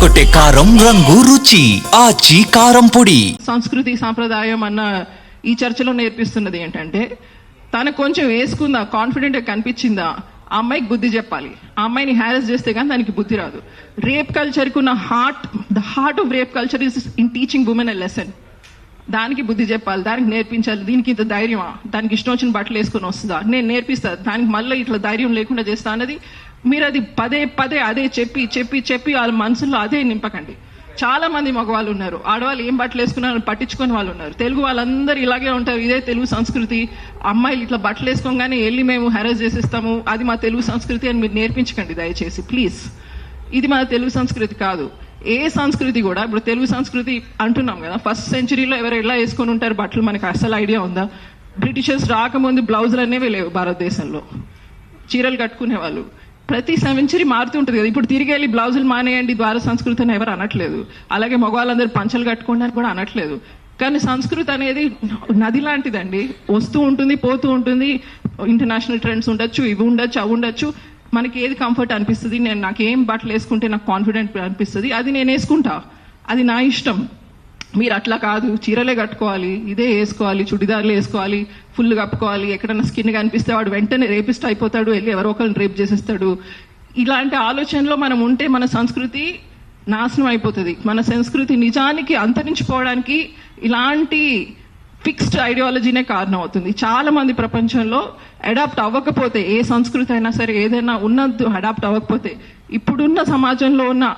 అదరగొట్టే కారం రంగు రుచి ఆచి కారం పొడి. సంస్కృతి సాంప్రదాయం అన్న ఈ చర్చలో నేర్పిస్తున్నది ఏంటంటే తనకు కొంచెం వేసుకుందా, కాన్ఫిడెంట్ గా కనిపించిందా, ఆ అమ్మాయికి బుద్ధి చెప్పాలి. ఆ అమ్మాయిని హ్యారెస్ చేస్తే కానీ దానికి బుద్ధి రాదు. రేప్ కల్చర్కి ఉన్న the heart of rape culture is in teaching women a lesson. దానికి బుద్ధి చెప్పాలి, దానికి నేర్పించాలి. దీనికి ఇంత ధైర్యమా, దానికి ఇష్టం వచ్చిన బట్టలు వేసుకొని వస్తుందా, నేను నేర్పిస్తా, దానికి మళ్ళీ ఇట్లా ధైర్యం లేకుండా చేస్తా అన్నది మీరు అది పదే పదే అదే చెప్పి చెప్పి చెప్పి వాళ్ళ మనసులో అదే నింపకండి. చాలా మంది మగవాళ్ళు ఉన్నారు, ఆడవాళ్ళు ఏం బట్టలు వేసుకున్నారని పట్టించుకొని వాళ్ళు ఉన్నారు. తెలుగు వాళ్ళందరూ ఇలాగే ఉంటారు, ఇదే తెలుగు సంస్కృతి. అమ్మాయిలు ఇట్లా బట్టలు వేసుకోగానే వెళ్ళి మేము హెరాస్ చేసేస్తాము, అది మా తెలుగు సంస్కృతి అని మీరు నేర్పించకండి దయచేసి ప్లీజ్. ఇది మన తెలుగు సంస్కృతి కాదు. ఏ సంస్కృతి కూడా, ఇప్పుడు తెలుగు సంస్కృతి అంటున్నాం కదా, ఫస్ట్ సెంచరీలో ఎవరు ఎలా వేసుకొని ఉంటారు బట్టలు మనకు అసలు ఐడియా ఉందా? బ్రిటిషర్స్ రాకముందు బ్లౌజులు అనేవి లేవు భారతదేశంలో, చీరలు కట్టుకునే వాళ్ళు. ప్రతి సెంచరీ మారుతూ ఉంటుంది కదా. ఇప్పుడు తిరిగి వెళ్ళి బ్లౌజులు మానేయండి ద్వార సంస్కృతి అని ఎవరు అనట్లేదు, అలాగే మగవాళ్ళందరూ పంచలు కట్టుకోండి అని కూడా అనట్లేదు. కానీ సంస్కృతి అనేది నది లాంటిదండి, వస్తూ ఉంటుంది పోతూ ఉంటుంది. ఇంటర్నేషనల్ ట్రెండ్స్ ఉండొచ్చు, ఇవి ఉండొచ్చు, అవి ఉండొచ్చు. మనకి ఏది కంఫర్ట్ అనిపిస్తుంది, నాకు ఏం బట్టలు వేసుకుంటే నాకు కాన్ఫిడెంట్ అనిపిస్తుంది అది నేను వేసుకుంటా, అది నా ఇష్టం. మీరు అట్లా కాదు, చీరలే కట్టుకోవాలి, ఇదే వేసుకోవాలి, చుడిదార్లు వేసుకోవాలి, ఫుల్ కప్పుకోవాలి, ఎక్కడైనా స్కిన్ కనిపిస్తే వాడు వెంటనే రేపిస్ట్ అయిపోతాడు, వెళ్ళి ఎవరో ఒకరిని రేప్ చేసేస్తాడు. ఇలాంటి ఆలోచనలో మనం ఉంటే మన సంస్కృతి నాశనం అయిపోతుంది. మన సంస్కృతి నిజానికి అంతరించిపోవడానికి ఇలాంటి ఫిక్స్డ్ ఐడియాలజీనే కారణం అవుతుంది. చాలా మంది ప్రపంచంలో అడాప్ట్ అవ్వకపోతే, ఏ సంస్కృతి అయినా సరే ఏదైనా ఉన్నది అడాప్ట్ అవ్వకపోతే, ఇప్పుడున్న సమాజంలో ఉన్న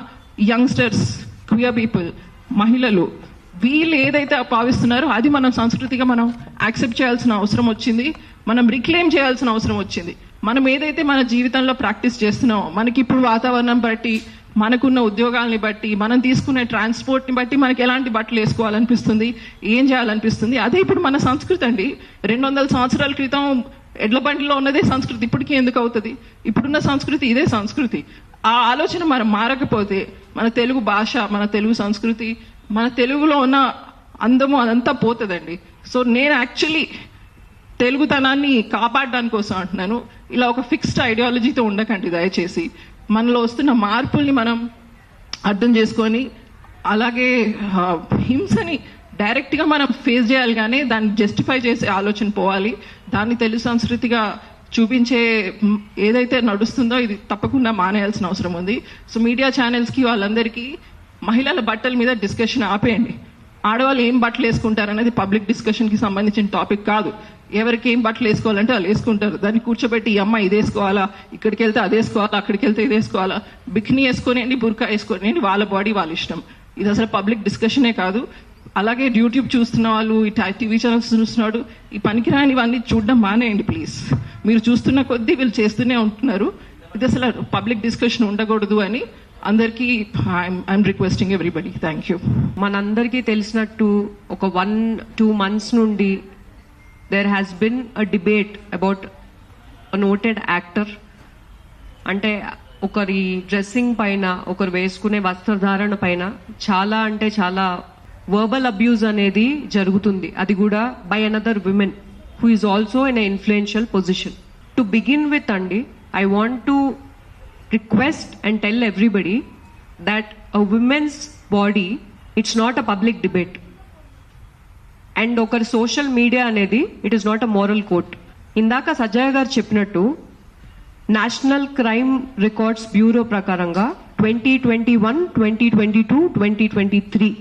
యంగ్స్టర్స్, క్వియర్ పీపుల్, మహిళలు, వీళ్ళు ఏదైతే భావిస్తున్నారో అది మనం సంస్కృతిగా మనం యాక్సెప్ట్ చేయాల్సిన అవసరం వచ్చింది, మనం రిక్లెయిమ్ చేయాల్సిన అవసరం వచ్చింది. మనం ఏదైతే మన జీవితంలో ప్రాక్టీస్ చేస్తున్నామో, మనకి ఇప్పుడు వాతావరణం బట్టి, మనకున్న ఉద్యోగాల్ని బట్టి, మనం తీసుకునే ట్రాన్స్పోర్ట్ని బట్టి మనకి ఎలాంటి బట్టలు వేసుకోవాలనిపిస్తుంది, ఏం చేయాలనిపిస్తుంది, అదే ఇప్పుడు మన సంస్కృతి అండి. 200 సంవత్సరాల క్రితం ఎడ్ల బండిలో ఉన్నదే సంస్కృతి ఇప్పటికీ ఎందుకు అవుతుంది? ఇప్పుడున్న సంస్కృతి ఇదే సంస్కృతి. ఆ ఆలోచన మనం మారకపోతే మన తెలుగు భాష, మన తెలుగు సంస్కృతి, మన తెలుగులో ఉన్న అందము అదంతా పోతుందండి. సో నేను యాక్చువల్లీ తెలుగుతనాన్ని కాపాడడానికి కోసం అంటున్నాను, ఇలా ఒక ఫిక్స్డ్ ఐడియాలజీతో ఉండకండి దయచేసి. మనలో వస్తున్న మార్పుల్ని మనం అర్థం చేసుకొని, అలాగే హింసని డైరెక్ట్గా మనం ఫేస్ చేయాలి, కానీ దాన్ని జస్టిఫై చేసే ఆలోచన పోవాలి. దాన్ని తెలుగు సంస్కృతిగా చూపించే ఏదైతే నడుస్తుందో ఇది తప్పకుండా మానేయాల్సిన అవసరం ఉంది. సో మీడియా ఛానల్స్కి వాళ్ళందరికీ మహిళల బట్టల మీద డిస్కషన్ ఆపేయండి. ఆడవాళ్ళు ఏం బట్టలు వేసుకుంటారు అనేది పబ్లిక్ డిస్కషన్కి సంబంధించిన టాపిక్ కాదు. ఎవరికి ఏం బట్టలు వేసుకోవాలంటే వాళ్ళు వేసుకుంటారు. దాన్ని కూర్చోబెట్టి ఈ అమ్మాయి ఇది వేసుకోవాలా, ఇక్కడికి వెళ్తే అది వేసుకోవాలా, అక్కడికి వెళ్తే ఇది వేసుకోవాలా, బికినీ వేసుకొనియండి, బుర్కా వేసుకొనియండి, వాళ్ళ బాడీ వాళ్ళ ఇష్టం. ఇది అసలు పబ్లిక్ డిస్కషనే కాదు. అలాగే యూట్యూబ్ చూస్తున్న వాళ్ళు, ఈ టీవీ ఛానల్స్ చూస్తున్నాడు, ఈ పనికిరాని ఇవన్నీ చూడడం మానేయండి ప్లీజ్. మీరు చూస్తున్న కొద్దీ వీళ్ళు చేస్తూనే ఉంటున్నారు. ఇది అసలు పబ్లిక్ డిస్కషన్ ఉండకూడదు అని అందరికీ I'm requesting everybody. Thank you. మనందరికీ తెలిసినట్టు ఒక 1-2 months నుండి there has been a debate about a noted actor. అంటే ఒకరి డ్రెస్సింగ్ పైన, ఒకరు వేసుకునే వస్త్రధారణ పైన చాలా అంటే చాలా వర్బల్ అబ్యూజ్ అనేది జరుగుతుంది. అది కూడా by another women who is also in a influential position. To begin with అండి, I want to request and tell everybody that a women's body, it's not a public debate, and ఒకరి social media అనేది it is not a moral code. ఇందాక సజ్జయ్ గారు చెప్పినట్టు national crime records bureau ప్రకారంగా 2021, 2022, 2023,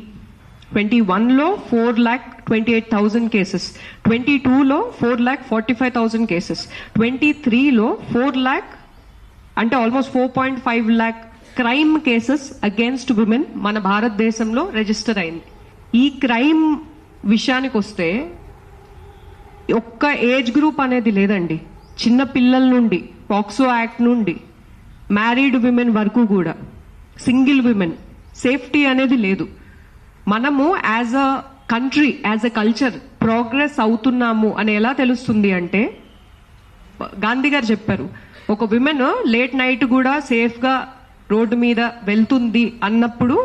21లో 4,28,000 cases, 22లో 4,45,000 cases, 23లో 4 lakh అంటే almost 4.5 lakh crime cases against women మన భారతదేశంలో register అయింది. ఈ క్రైమ్ విషయానికి వస్తే ఒక్క ఏజ్ గ్రూప్ అనేది లేదండి. చిన్న పిల్లల నుండి, పాక్సో యాక్ట్ నుండి, మ్యారీడ్ విమెన్ వరకు కూడా, సింగిల్ విమెన్, సేఫ్టీ అనేది లేదు. మనము as a country, as a culture progress అవుతున్నాము అని ఎలా తెలుస్తుంది అంటే, గాంధీ గారు చెప్పారు, ఒక విమెన్ లేట్ నైట్ కూడా సేఫ్ గా రోడ్డు మీద వెళ్తుంది అన్నప్పుడు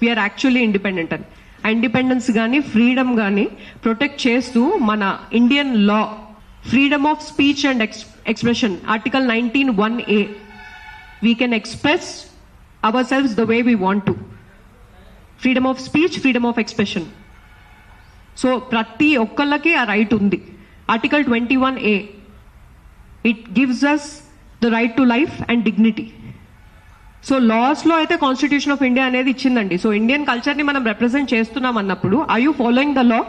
వీఆర్ యాక్చువల్లీ ఇండిపెండెంట్ అని. ఆ ఇండిపెండెన్స్ కానీ ఫ్రీడమ్ కానీ ప్రొటెక్ట్ చేస్తూ మన Indian law, freedom of speech and expression, article 19(1)(a, we can express ourselves the way we want to. Freedom of speech, freedom of expression. So ప్రతి ఒక్కళ్ళకి ఆ right ఉంది. Article 21A, it gives us the right to life and dignity. So లాస్లో అయితే constitution of India అనేది ఇచ్చిందండి. So Indian కల్చర్ని మనం represent చేస్తున్నాం అన్నప్పుడు, are you following the law?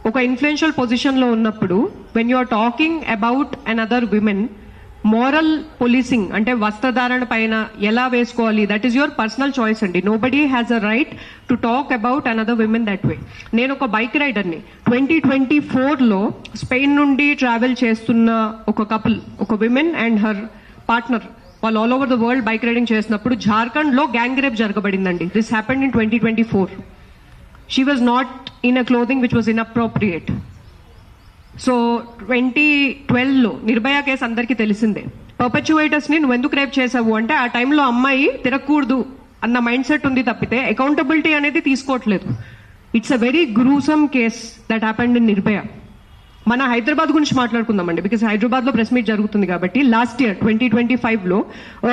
ఒక ఇన్ఫ్లుయెన్షియల్ పొజిషన్లో ఉన్నప్పుడు when you are talking about another women, moral policing అంటే వస్త్రధారణ పైన ఎలా వేసుకోవాలి, that is your personal choice అండి. Nobody has a right to talk about another women that way. నేను ఒక బైక్ రైడర్ని. 2024లో స్పెయిన్ నుండి ట్రావెల్ చేస్తున్న ఒక కపుల్, ఒక విమెన్ అండ్ హర్ పార్ట్నర్, వాళ్ళు all over the world bike riding చేసినప్పుడు జార్ఖండ్లో గ్యాంగ్ రేప్ జరగబడిందండి. This happened in 2024. She was not in a clothing which was inappropriate. So 2012లో నిర్భయ కేసు అందరికీ తెలిసిందే. పర్పెచువేటర్స్ని నువ్వు ఎందుకు రేప్ చేసావు అంటే ఆ టైంలో అమ్మాయి తిరగకూడదు అన్న మైండ్ సెట్ ఉంది తప్పితే అకౌంటబిలిటీ అనేది తీసుకోవట్లేదు. It's a very gruesome case that happened in Nirbhaya. మన హైదరాబాద్ గురించి మాట్లాడుకుందామండి, బికాస్ హైదరాబాద్లో ప్రెస్ మీట్ జరుగుతుంది కాబట్టి. లాస్ట్ ఇయర్ 2025లో,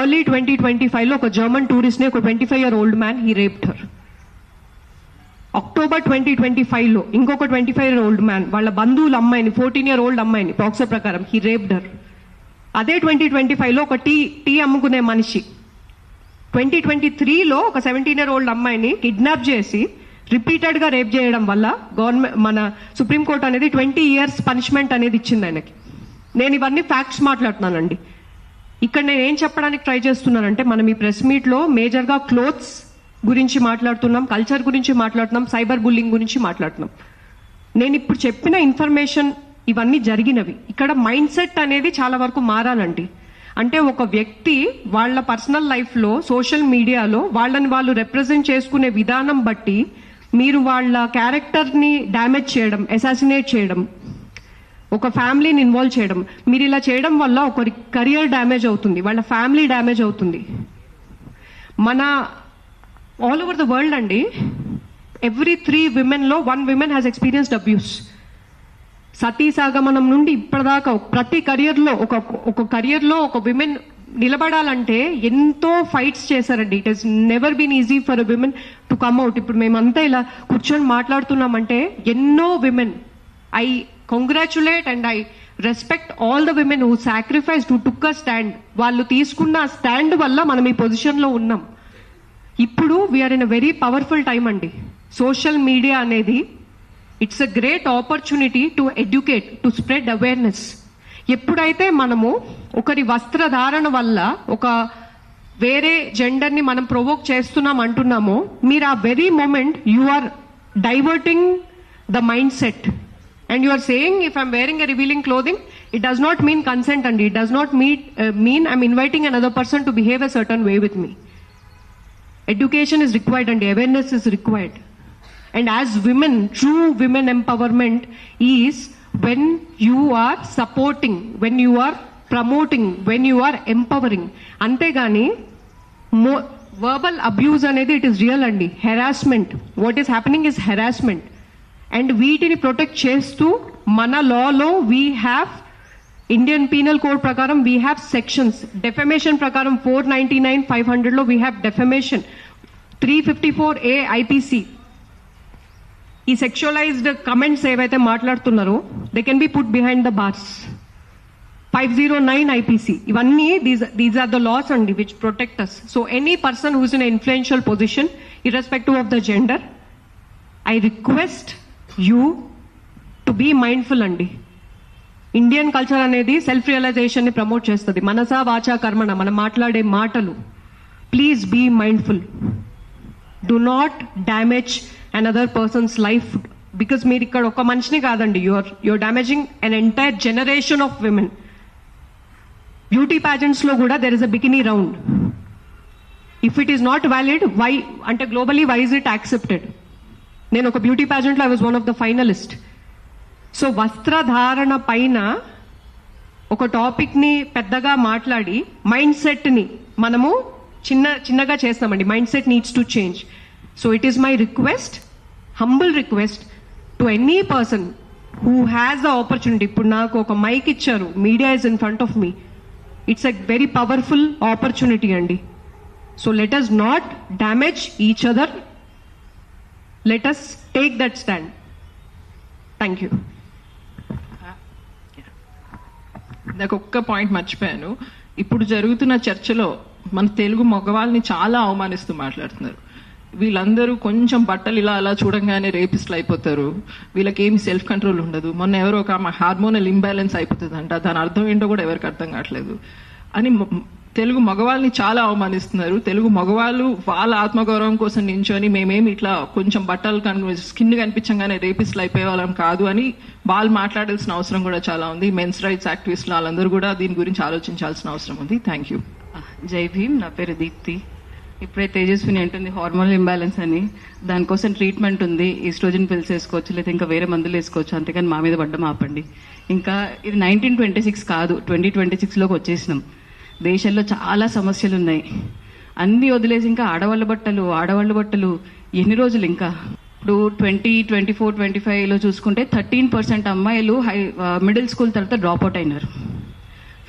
ఎర్లీ 2025లో ఒక జర్మన్ టూరిస్ట్ని, ఒక 25-year-old man, he raped her. October 2025లో ఇంకొక 25-year-old మ్యాన్ వాళ్ళ బంధువుల అమ్మాయిని, 14-year-old అమ్మాయిని పాక్సో ప్రకారం హీ రేప్డ్ హర్. అదే 2025లో ఒక టీ అమ్ముకునే మనిషి 2023లో ఒక 17-year-old అమ్మాయిని కిడ్నాప్ చేసి రిపీటెడ్గా రేప్ చేయడం వల్ల గవర్నమెంట్, మన సుప్రీంకోర్టు అనేది 20 years పనిష్మెంట్ అనేది ఇచ్చింది ఆయనకి. నేను ఇవన్నీ ఫ్యాక్ట్స్ మాట్లాడుతున్నానండి. ఇక్కడ నేను ఏం చెప్పడానికి ట్రై చేస్తున్నానంటే, మనం ఈ ప్రెస్ మీట్లో మేజర్గా క్లోత్స్ గురించి మాట్లాడుతున్నాం, కల్చర్ గురించి మాట్లాడుతున్నాం, సైబర్ బుల్లింగ్ గురించి మాట్లాడుతున్నాం. నేను ఇప్పుడు చెప్పిన ఇన్ఫర్మేషన్ ఇవన్నీ జరిగినవి. ఇక్కడ మైండ్ సెట్ అనేది చాలా వరకు మారాలండి. అంటే ఒక వ్యక్తి వాళ్ళ పర్సనల్ లైఫ్లో, సోషల్ మీడియాలో వాళ్ళని వాళ్ళు రిప్రజెంట్ చేసుకునే విధానం బట్టి మీరు వాళ్ళ క్యారెక్టర్ని డ్యామేజ్ చేయడం, అసాసినేట్ చేయడం, ఒక ఫ్యామిలీని ఇన్వాల్వ్ చేయడం, మీరు ఇలా చేయడం వల్ల ఒకరి కెరియర్ డ్యామేజ్ అవుతుంది, వాళ్ళ ఫ్యామిలీ డ్యామేజ్ అవుతుంది. మన ఆల్ ఓవర్ ద వరల్డ్ అండి, ఎవ్రీ 3 womenలో 1 woman has experienced abuse. Sati సాగమనం నుండి ఇప్పటిదాకా ప్రతి కెరియర్లో ఒక కెరియర్లో ఒక విమెన్ నిలబడాలంటే ఎంతో ఫైట్స్ చేశారండి. It has never been easy for a women to come out. ఇప్పుడు మేమంతా ఇలా కూర్చొని మాట్లాడుతున్నామంటే ఎన్నో women, I congratulate and I respect all the women who sacrifice, who took a stand. వాళ్ళు తీసుకున్న స్టాండ్ వల్ల మనం ఈ పొజిషన్లో ఉన్నాం. ఇప్పుడు we're in a very powerful time అండి. సోషల్ మీడియా అనేది it's a great opportunity to educate, to spread awareness. ఎప్పుడైతే మనము ఒకరి వస్త్రధారణ వల్ల ఒక వేరే జెండర్ని మనం ప్రొవోక్ చేస్తున్నాం అంటున్నామో, మీరు ఆ very moment you are diverting the mind set and you are saying if I'm wearing a revealing clothing, it does not mean consent అండి. It does not mean I'm inviting another person to behave a certain way with me. Education is required and awareness is required. And as women, true women empowerment is when you are supporting, when you are promoting, when you are empowering. Antegani verbal abuse anedi it is real andi. Harassment, what is happening is harassment. And వీటిని protect చేస్తూ మన లాలో we have Indian penal code ప్రకారం we have sections. Defamation ప్రకారం 499, 500లో we have defamation. 354A IPC ఈ sexualised comments ఏవైతే మాట్లాడుతున్నారో they can be put behind the bars. 509 IPC, ఇవన్నీ దీస్ ఆర్ ద లాస్ అండి which protect us. So any person who's in influential position irrespective of the gender, I request you to be mindful అండి. Indian culture అనేది self realisation ని promote చేస్తుంది. మనసా వాచా కర్మణ, మనం మాట్లాడే మాటలు. Please be mindful. Do not damage another person's life, because మీరు ఇక్కడ ఒక మనిషిని కాదండి, you're damaging an entire generation of women. Beauty pageants లో కూడా there is a bikini round. If it is not valid, why అంటే globally why is it accepted? నేను ఒక బ్యూటీ ప్యాజెంట్లో I was one of the finalist. So వస్త్రధారణ పైన ఒక టాపిక్ని పెద్దగా మాట్లాడి మైండ్ సెట్ని మనము చిన్నగా చేస్తామండి. Mind set needs to change. So it is my request, humble request to any person who has the opportunity. ఇప్పుడు నాకు ఒక మైక్ ఇచ్చారు, media is in front of me. It's a very powerful opportunity అండి. So let us not damage each other Let us take that stand. Thank you. నాకు ఒక్క point మర్చిపోయాను. ఇప్పుడు జరుగుతున్న చర్చలో మన తెలుగు మగవాళ్ళని చాలా అవమానిస్తూ మాట్లాడుతున్నారు. వీళ్ళందరూ కొంచెం బట్టలు ఇలా అలా చూడంగానే రేపిస్ట్లు అయిపోతారు, వీళ్ళకి ఏమి సెల్ఫ్ కంట్రోల్ ఉండదు, మొన్న ఎవరో ఒక హార్మోనల్ ఇంబ్యాలెన్స్ అయిపోతుందంట, దాని అర్థం ఏంటో కూడా ఎవరికి అర్థం కావట్లేదు అని తెలుగు మగవాళ్ళని చాలా అవమానిస్తున్నారు. తెలుగు మగవాళ్ళు వాళ్ళ ఆత్మగౌరవం కోసం నించొని మేమేమి ఇట్లా కొంచెం బట్టలు స్కిన్ కనిపించగానే రేపిస్ట్లు అయిపోయే వాళ్ళం కాదు అని వాళ్ళు మాట్లాడాల్సిన అవసరం కూడా చాలా ఉంది. మెన్స్ రైట్స్ యాక్టివిస్టులు వాళ్ళందరూ కూడా దీని గురించి ఆలోచించాల్సిన అవసరం ఉంది. Thank you. జై భీమ్. నా పేరు దీప్తి. ఇప్పుడే తేజస్విని అంటుంది హార్మోనల్ ఇంబ్యాలెన్స్ అని, దానికోసం ట్రీట్మెంట్ ఉంది, ఈస్ట్రోజన్ పిల్స్ వేసుకోవచ్చు, లేదా ఇంకా వేరే మందులు వేసుకోవచ్చు, అంతేకాని మా మీద పడ్డం ఆపండి. ఇంకా ఇది 1926 కాదు, 2026లోకి వచ్చేసినాం. దేశంలో చాలా సమస్యలు ఉన్నాయి, అన్ని వదిలేసి ఇంకా ఆడవాళ్ళ బట్టలు ఎన్ని రోజులు? ఇంకా ఇప్పుడు 2024, 25లో చూసుకుంటే 13% అమ్మాయిలు మిడిల్ స్కూల్ తర్వాత డ్రాప్ అవుట్ అయినారు.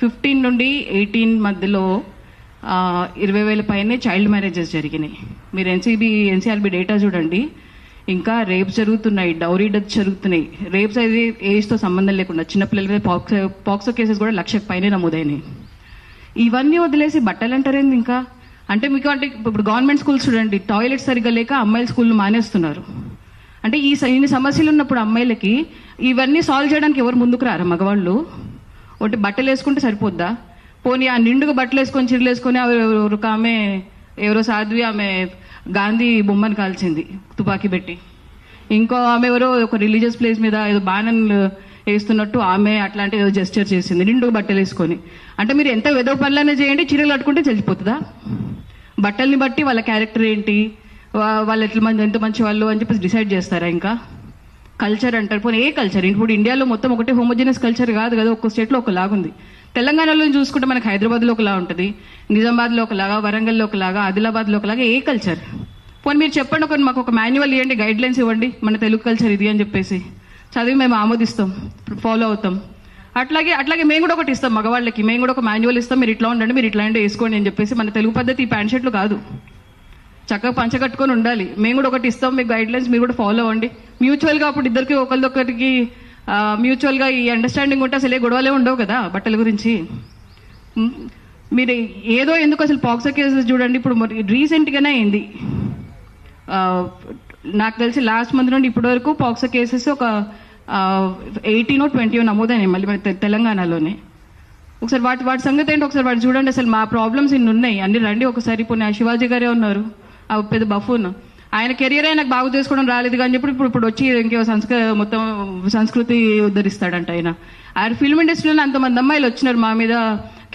15 నుండి 18 మధ్యలో 20,000 పైనే చైల్డ్ మ్యారేజెస్ జరిగినాయి. మీరు ఎన్సీఆర్బీ డేటా చూడండి. ఇంకా రేప్స్ జరుగుతున్నాయి, డౌరీ డెత్స్ జరుగుతున్నాయి. రేప్స్ అయితే ఏజ్తో సంబంధం లేకుండా చిన్నపిల్లల మీద పాక్సో కేసెస్ కూడా 1,00,000 పైనే నమోదైనాయి. ఇవన్నీ వదిలేసి బట్టలు అంటారేంది ఇంకా? అంటే మీకు అంటే ఇప్పుడు గవర్నమెంట్ స్కూల్స్ చూడండి, టాయిలెట్స్ సరిగ్గా లేక అమ్మాయిల స్కూల్ మానేస్తున్నారు. అంటే ఇన్ని సమస్యలు ఉన్నప్పుడు అమ్మాయిలకి ఇవన్నీ సాల్వ్ చేయడానికి ఎవరు ముందుకు రారు? మగవాళ్ళు ఒకటి బట్టలు వేసుకుంటే సరిపోద్దా? పోనీ ఆ నిండుగా బట్టలు వేసుకొని చిరులు వేసుకొని ఒక ఆమె ఎవరో సాధ్వి, ఆమె గాంధీ బొమ్మను కాల్చింది తుపాకీ పెట్టి. ఇంకో ఆమె ఎవరో ఒక రిలీజియస్ ప్లేస్ మీద ఏదో బాణన్లు వేస్తున్నట్టు ఆమె అట్లాంటి ఏదో జెస్చర్ చేసింది నిండుగా బట్టలు వేసుకొని. అంటే మీరు ఎంత వెదవ పనులనే చేయండి, చీరలు కట్టుకుంటే తెలిసిపోతుందా? బట్టల్ని బట్టి వాళ్ళ క్యారెక్టర్ ఏంటి, వాళ్ళు ఎంత మంచి వాళ్ళు అని చెప్పేసి డిసైడ్ చేస్తారా? ఇంకా కల్చర్ అంటారు, పోనీ ఏ కల్చర్? ఇప్పుడు ఇండియాలో మొత్తం ఒకటే హోమోజినస్ కల్చర్ కాదు కదా, ఒక్కో స్టేట్లో ఒకలాగుంది. తెలంగాణలో చూసుకుంటే మనకి హైదరాబాద్లో ఒకలా ఉంటుంది, నిజామాబాద్లో ఒకలాగా, వరంగల్లో ఒకలాగా, ఆదిలాబాద్లో ఒకలాగా. ఏ కల్చర్? పోనీ మీరు చెప్పండి, మాకు ఒక మాన్యువల్ ఇవ్వండి, గైడ్ లైన్స్ ఇవ్వండి, మన తెలుగు కల్చర్ ఇది అని చెప్పేసి చదివి మేము ఆమోదిస్తాం, ఫాలో అవుతాం. అట్లాగే మేము కూడా ఒకటి ఇస్తాం మగవాళ్ళకి, మేము కూడా ఒక మాన్యువల్ ఇస్తాం, మీరు ఇట్లా ఉండండి, మీరు ఇట్లాంటి వేసుకోండి అని చెప్పేసి. మన తెలుగు పద్ధతి ప్యాంట్ షర్ట్లు కాదు, చక్కగా పంచ కట్టుకొని ఉండాలి. మేము కూడా ఒకటి ఇస్తాం, మీకు గైడ్ లైన్స్, మీరు కూడా ఫాలో అవ్వండి. మ్యూచువల్గా అప్పుడు ఇద్దరికి ఒకరిదొకరికి మ్యూచువల్గా ఈ అండర్స్టాండింగ్ ఉంటే అసలు ఏ గొడవలే ఉండవు కదా బట్టల గురించి. మీరు ఏదో ఎందుకు అసలు పాక్సో కేసెస్ చూడండి, ఇప్పుడు రీసెంట్గానే అయింది. నాకు తెలిసి లాస్ట్ మంత్ నుండి ఇప్పటి వరకు పాక్సో కేసెస్ ఒక 18 or 20 నమోదైనాయి మళ్ళీ మన తెలంగాణలోనే. ఒకసారి వాటి సంగతి ఏంటి ఒకసారి వాటి చూడండి. అసలు మా ప్రాబ్లమ్స్ ఇన్ని ఉన్నాయి, అన్ని రండి ఒకసారి. ఇప్పుడు శివాజీ గారే ఉన్నారు, ఆ పెద్ద బఫూన్, ఆయన కెరియర్ నాకు బాగు చేసుకోవడం రాలేదు కానీ చెప్పి ఇప్పుడు వచ్చి ఇంకో మొత్తం సంస్కృతి ఉద్ధరిస్తాడంట ఆయన ఫిల్మ్ ఇండస్ట్రీలో అంతమంది అమ్మాయిలు వచ్చినారు, మా మీద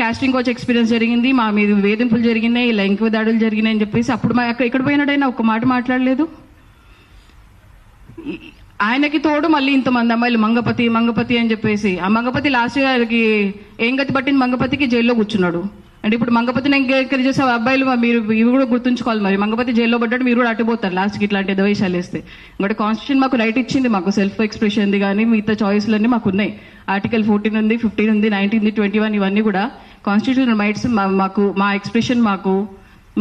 కాస్టింగ్ కోచ్ ఎక్స్పీరియన్స్ జరిగింది, మా మీద వేధింపులు జరిగినాయి, లైంగిక దాడులు జరిగినాయి అని చెప్పేసి. అప్పుడు ఎక్కడ పోయినాడైనా ఒక్క మాట మాట్లాడలేదు. ఆయనకి తోడు మళ్ళీ ఇంతమంది అమ్మాయిలు మంగపతి అని చెప్పేసి. ఆ మంగపతి లాస్ట్ ఇయర్కి ఏం గతి పట్టింది, మంగపతికి జైల్లో కూర్చున్నాడు. అంటే ఇప్పుడు మంగపతిని ఎంకరేజ్ చేసే అబ్బాయిలు మీరు ఇవి కూడా గుర్తుంచుకోవాలి. మరి మంగపతి జైల్లో పడ్డాడు, మీరు కూడా అట్టుపోతారు లాస్ట్కి ఇట్లాంటి ద్వేషాలు వేస్తే. ఇంకోటి కాన్స్టిట్యూషన్ మాకు రైట్ ఇచ్చింది, మాకు సెల్ఫ్ ఎక్స్ప్రెషన్ది కానీ మిగతా చాయిస్లన్నీ మాకు ఉన్నాయి. ఆర్టికల్ 14 ఉంది, 15 ఉంది, 19 ఉంది, 21 ఇవన్నీ కూడా కాన్స్టిట్యూషనల్ రైట్స్. మాకు మా ఎక్స్ప్రెషన్,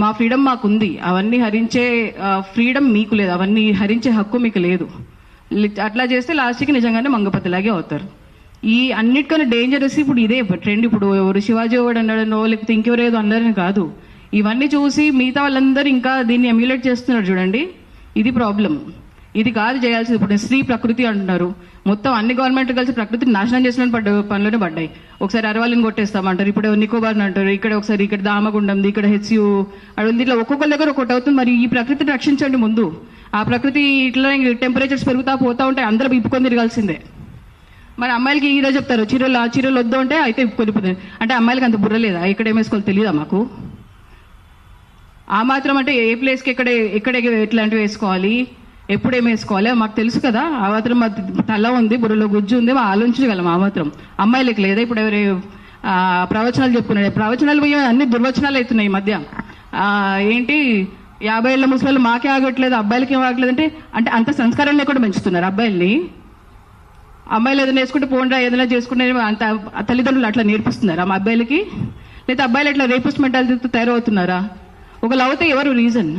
మా ఫ్రీడమ్ మాకుంది. అవన్నీ హరించే ఫ్రీడమ్ మీకు లేదు, అవన్నీ హరించే హక్కు మీకు లేదు. అట్లా చేస్తే లాస్ట్కి నిజంగానే మంగపతిలాగే అవుతారు. ఈ అన్నిటికన్నా డేంజరస్ ఇప్పుడు ఇదే ట్రెండ్. ఇప్పుడు ఎవరు శివాజీ ఎవడు అన్నాడనో లేకపోతే ఇంకెవరేదో అన్నారని కాదు, ఇవన్నీ చూసి మిగతా వాళ్ళందరూ ఇంకా దీన్ని ఎమ్యులేట్ చేస్తున్నారు చూడండి. ఇది ప్రాబ్లం, ఇది కాదు చేయాల్సింది. ఇప్పుడు స్త్రీ ప్రకృతి అంటున్నారు, మొత్తం అన్ని గవర్నమెంట్ కలిసి ప్రకృతిని నాశనం చేసిన పనులోనే పడ్డాయి. ఒకసారి అరవాళ్ళని కొట్టేస్తామంటారు, ఇప్పుడు నికోబార్ని అంటారు, ఇక్కడ దామగుండంది, ఇక్కడ హెచ్యు అడుగుంది. ఇట్లా ఒక్కొక్కరి దగ్గర ఒకటి అవుతుంది. మరి ఈ ప్రకృతిని రక్షించండి ముందు. ఆ ప్రకృతి ఇట్లా టెంపరేచర్స్ పెరుగుతా పోతా ఉంటాయి, అందరూ ఇప్పుకొని తిరగాల్సిందే. మరి అమ్మాయిలకి ఈరోజు చెప్తారు చీరలు వద్దు అంటే అయితే ఇప్పుకొనిపోతుంది. అంటే అమ్మాయిలకి అంత బుర్ర లేదా? ఇక్కడ ఏం వేసుకోవాలి తెలియదా మాకు? ఆ మాత్రం అంటే ఏ ప్లేస్కి ఎక్కడ ఎట్లాంటివి వేసుకోవాలి, ఎప్పుడు ఏం వేసుకోవాలి మాకు తెలుసు కదా. ఆ మాత్రం తల ఉంది, బుర్రలో గుజ్జు ఉంది, ఆలోచించగలం. ఆ మాత్రం అమ్మాయిలకి లేదా? ఇప్పుడు ఎవరు ప్రవచనాలు చెప్పుకున్నాడు, ప్రవచనాలు అన్ని దుర్వచనాలు అవుతున్నాయి ఈ మధ్య. ఏంటి 50 ఏళ్ల ముసలి మాకే ఆగట్లేదు, అబ్బాయిలకి ఏం ఆగట్లేదు అంటే అంత సంస్కారం లేకుండా పెంచుతున్నారు అబ్బాయిల్ని. అమ్మాయిలు ఏదైనా వేసుకుంటే పోండ్రా ఏదైనా చేసుకుంటే అంత తల్లిదండ్రులు అట్లా నేర్పిస్తున్నారు ఆ అబ్బాయిలకి? లేదా అబ్బాయిలు అట్లా రేపిస్ట్ మెంటాలిటీతో తయారవుతున్నారా? ఒక లవ్ అయితే ఎవరు రీజన్?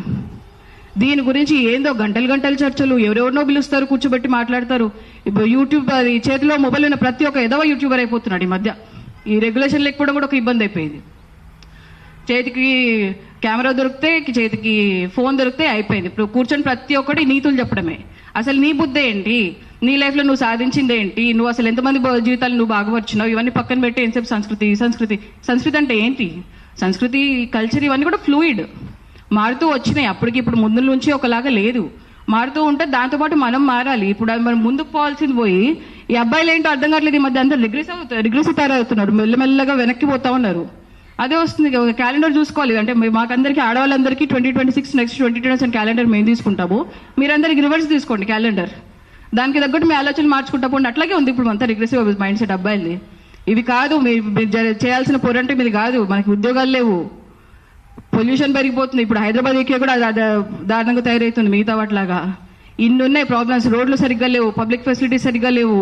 దీని గురించి ఏందో గంటలు గంటల చర్చలు, ఎవరెవరినో పిలుస్తారు, కూర్చోబెట్టి మాట్లాడతారు. ఇప్పుడు యూట్యూబ్ అది చేతిలో మొబైల్ ఉన్న ప్రతి ఒక్క ఏదో యూట్యూబర్ అయిపోతున్నాడు ఈ మధ్య. ఈ రెగ్యులేషన్ లేకపోవడం కూడా ఒక ఇబ్బంది అయిపోయింది. చేతికి కెమెరా దొరికితే, చేతికి ఫోన్ దొరికితే అయిపోయింది. ఇప్పుడు కూర్చొని ప్రతి ఒక్కటి నీతులు చెప్పడమే. అసలు నీ బుద్ధి ఏంటి, నీ లైఫ్లో నువ్వు సాధించింది ఏంటి, నువ్వు అసలు ఎంతమంది జీవితాలు నువ్వు బాగుపరిచినావు, ఇవన్నీ పక్కన పెట్టి ఎంతసేపు సంస్కృతి అంటే ఏంటి? సంస్కృతి, కల్చర్ ఇవన్నీ కూడా ఫ్లూయిడ్, మారుతూ వచ్చినాయి. అప్పటికి ఇప్పుడు ముందు నుంచి ఒకలాగా లేదు, మారుతూ ఉంటే దాంతోపాటు మనం మారాలి. ఇప్పుడు మనం ముందుకు పోవాల్సింది పోయి ఈ అబ్బాయిలు ఏంటో అర్థం కావట్లేదు. ఈ మధ్య అందరూ రిగ్రెసివ్ తయారవుతున్నారు, మెల్లమెల్లగా వెనక్కి పోతా ఉన్నారు. అదే వస్తుంది. క్యాలెండర్ చూసుకోవాలి. అంటే మాకందరికి, ఆడవాళ్ళందరికీ 2026 నెక్స్ట్ 2027 క్యాలెండర్ మేము తీసుకుంటాము, మీరందరికి రివర్స్ తీసుకోండి క్యాలెండర్. దానికి తగ్గట్టు మీ ఆలోచనలు మార్చుకుంటా పోండి. అట్లాగే ఉంది ఇప్పుడు అంతా రిగ్రెసివ్ మైండ్ సెట్ అబ్బాయిల్ని. ఇవి కాదు మీరు చేయాల్సిన పోరంటే మీది కాదు. మనకి ఉద్యోగాలు లేవు, పొల్యూషన్ పెరిగిపోతుంది. ఇప్పుడు హైదరాబాద్ ఎక్కి కూడా దారుణంగా తయారవుతుంది మిగతా వాటిలాగా. ఇన్ని ఉన్నాయి ప్రాబ్లమ్స్. రోడ్లు సరిగ్గా లేవు, పబ్లిక్ ఫెసిలిటీస్ సరిగ్గా లేవు,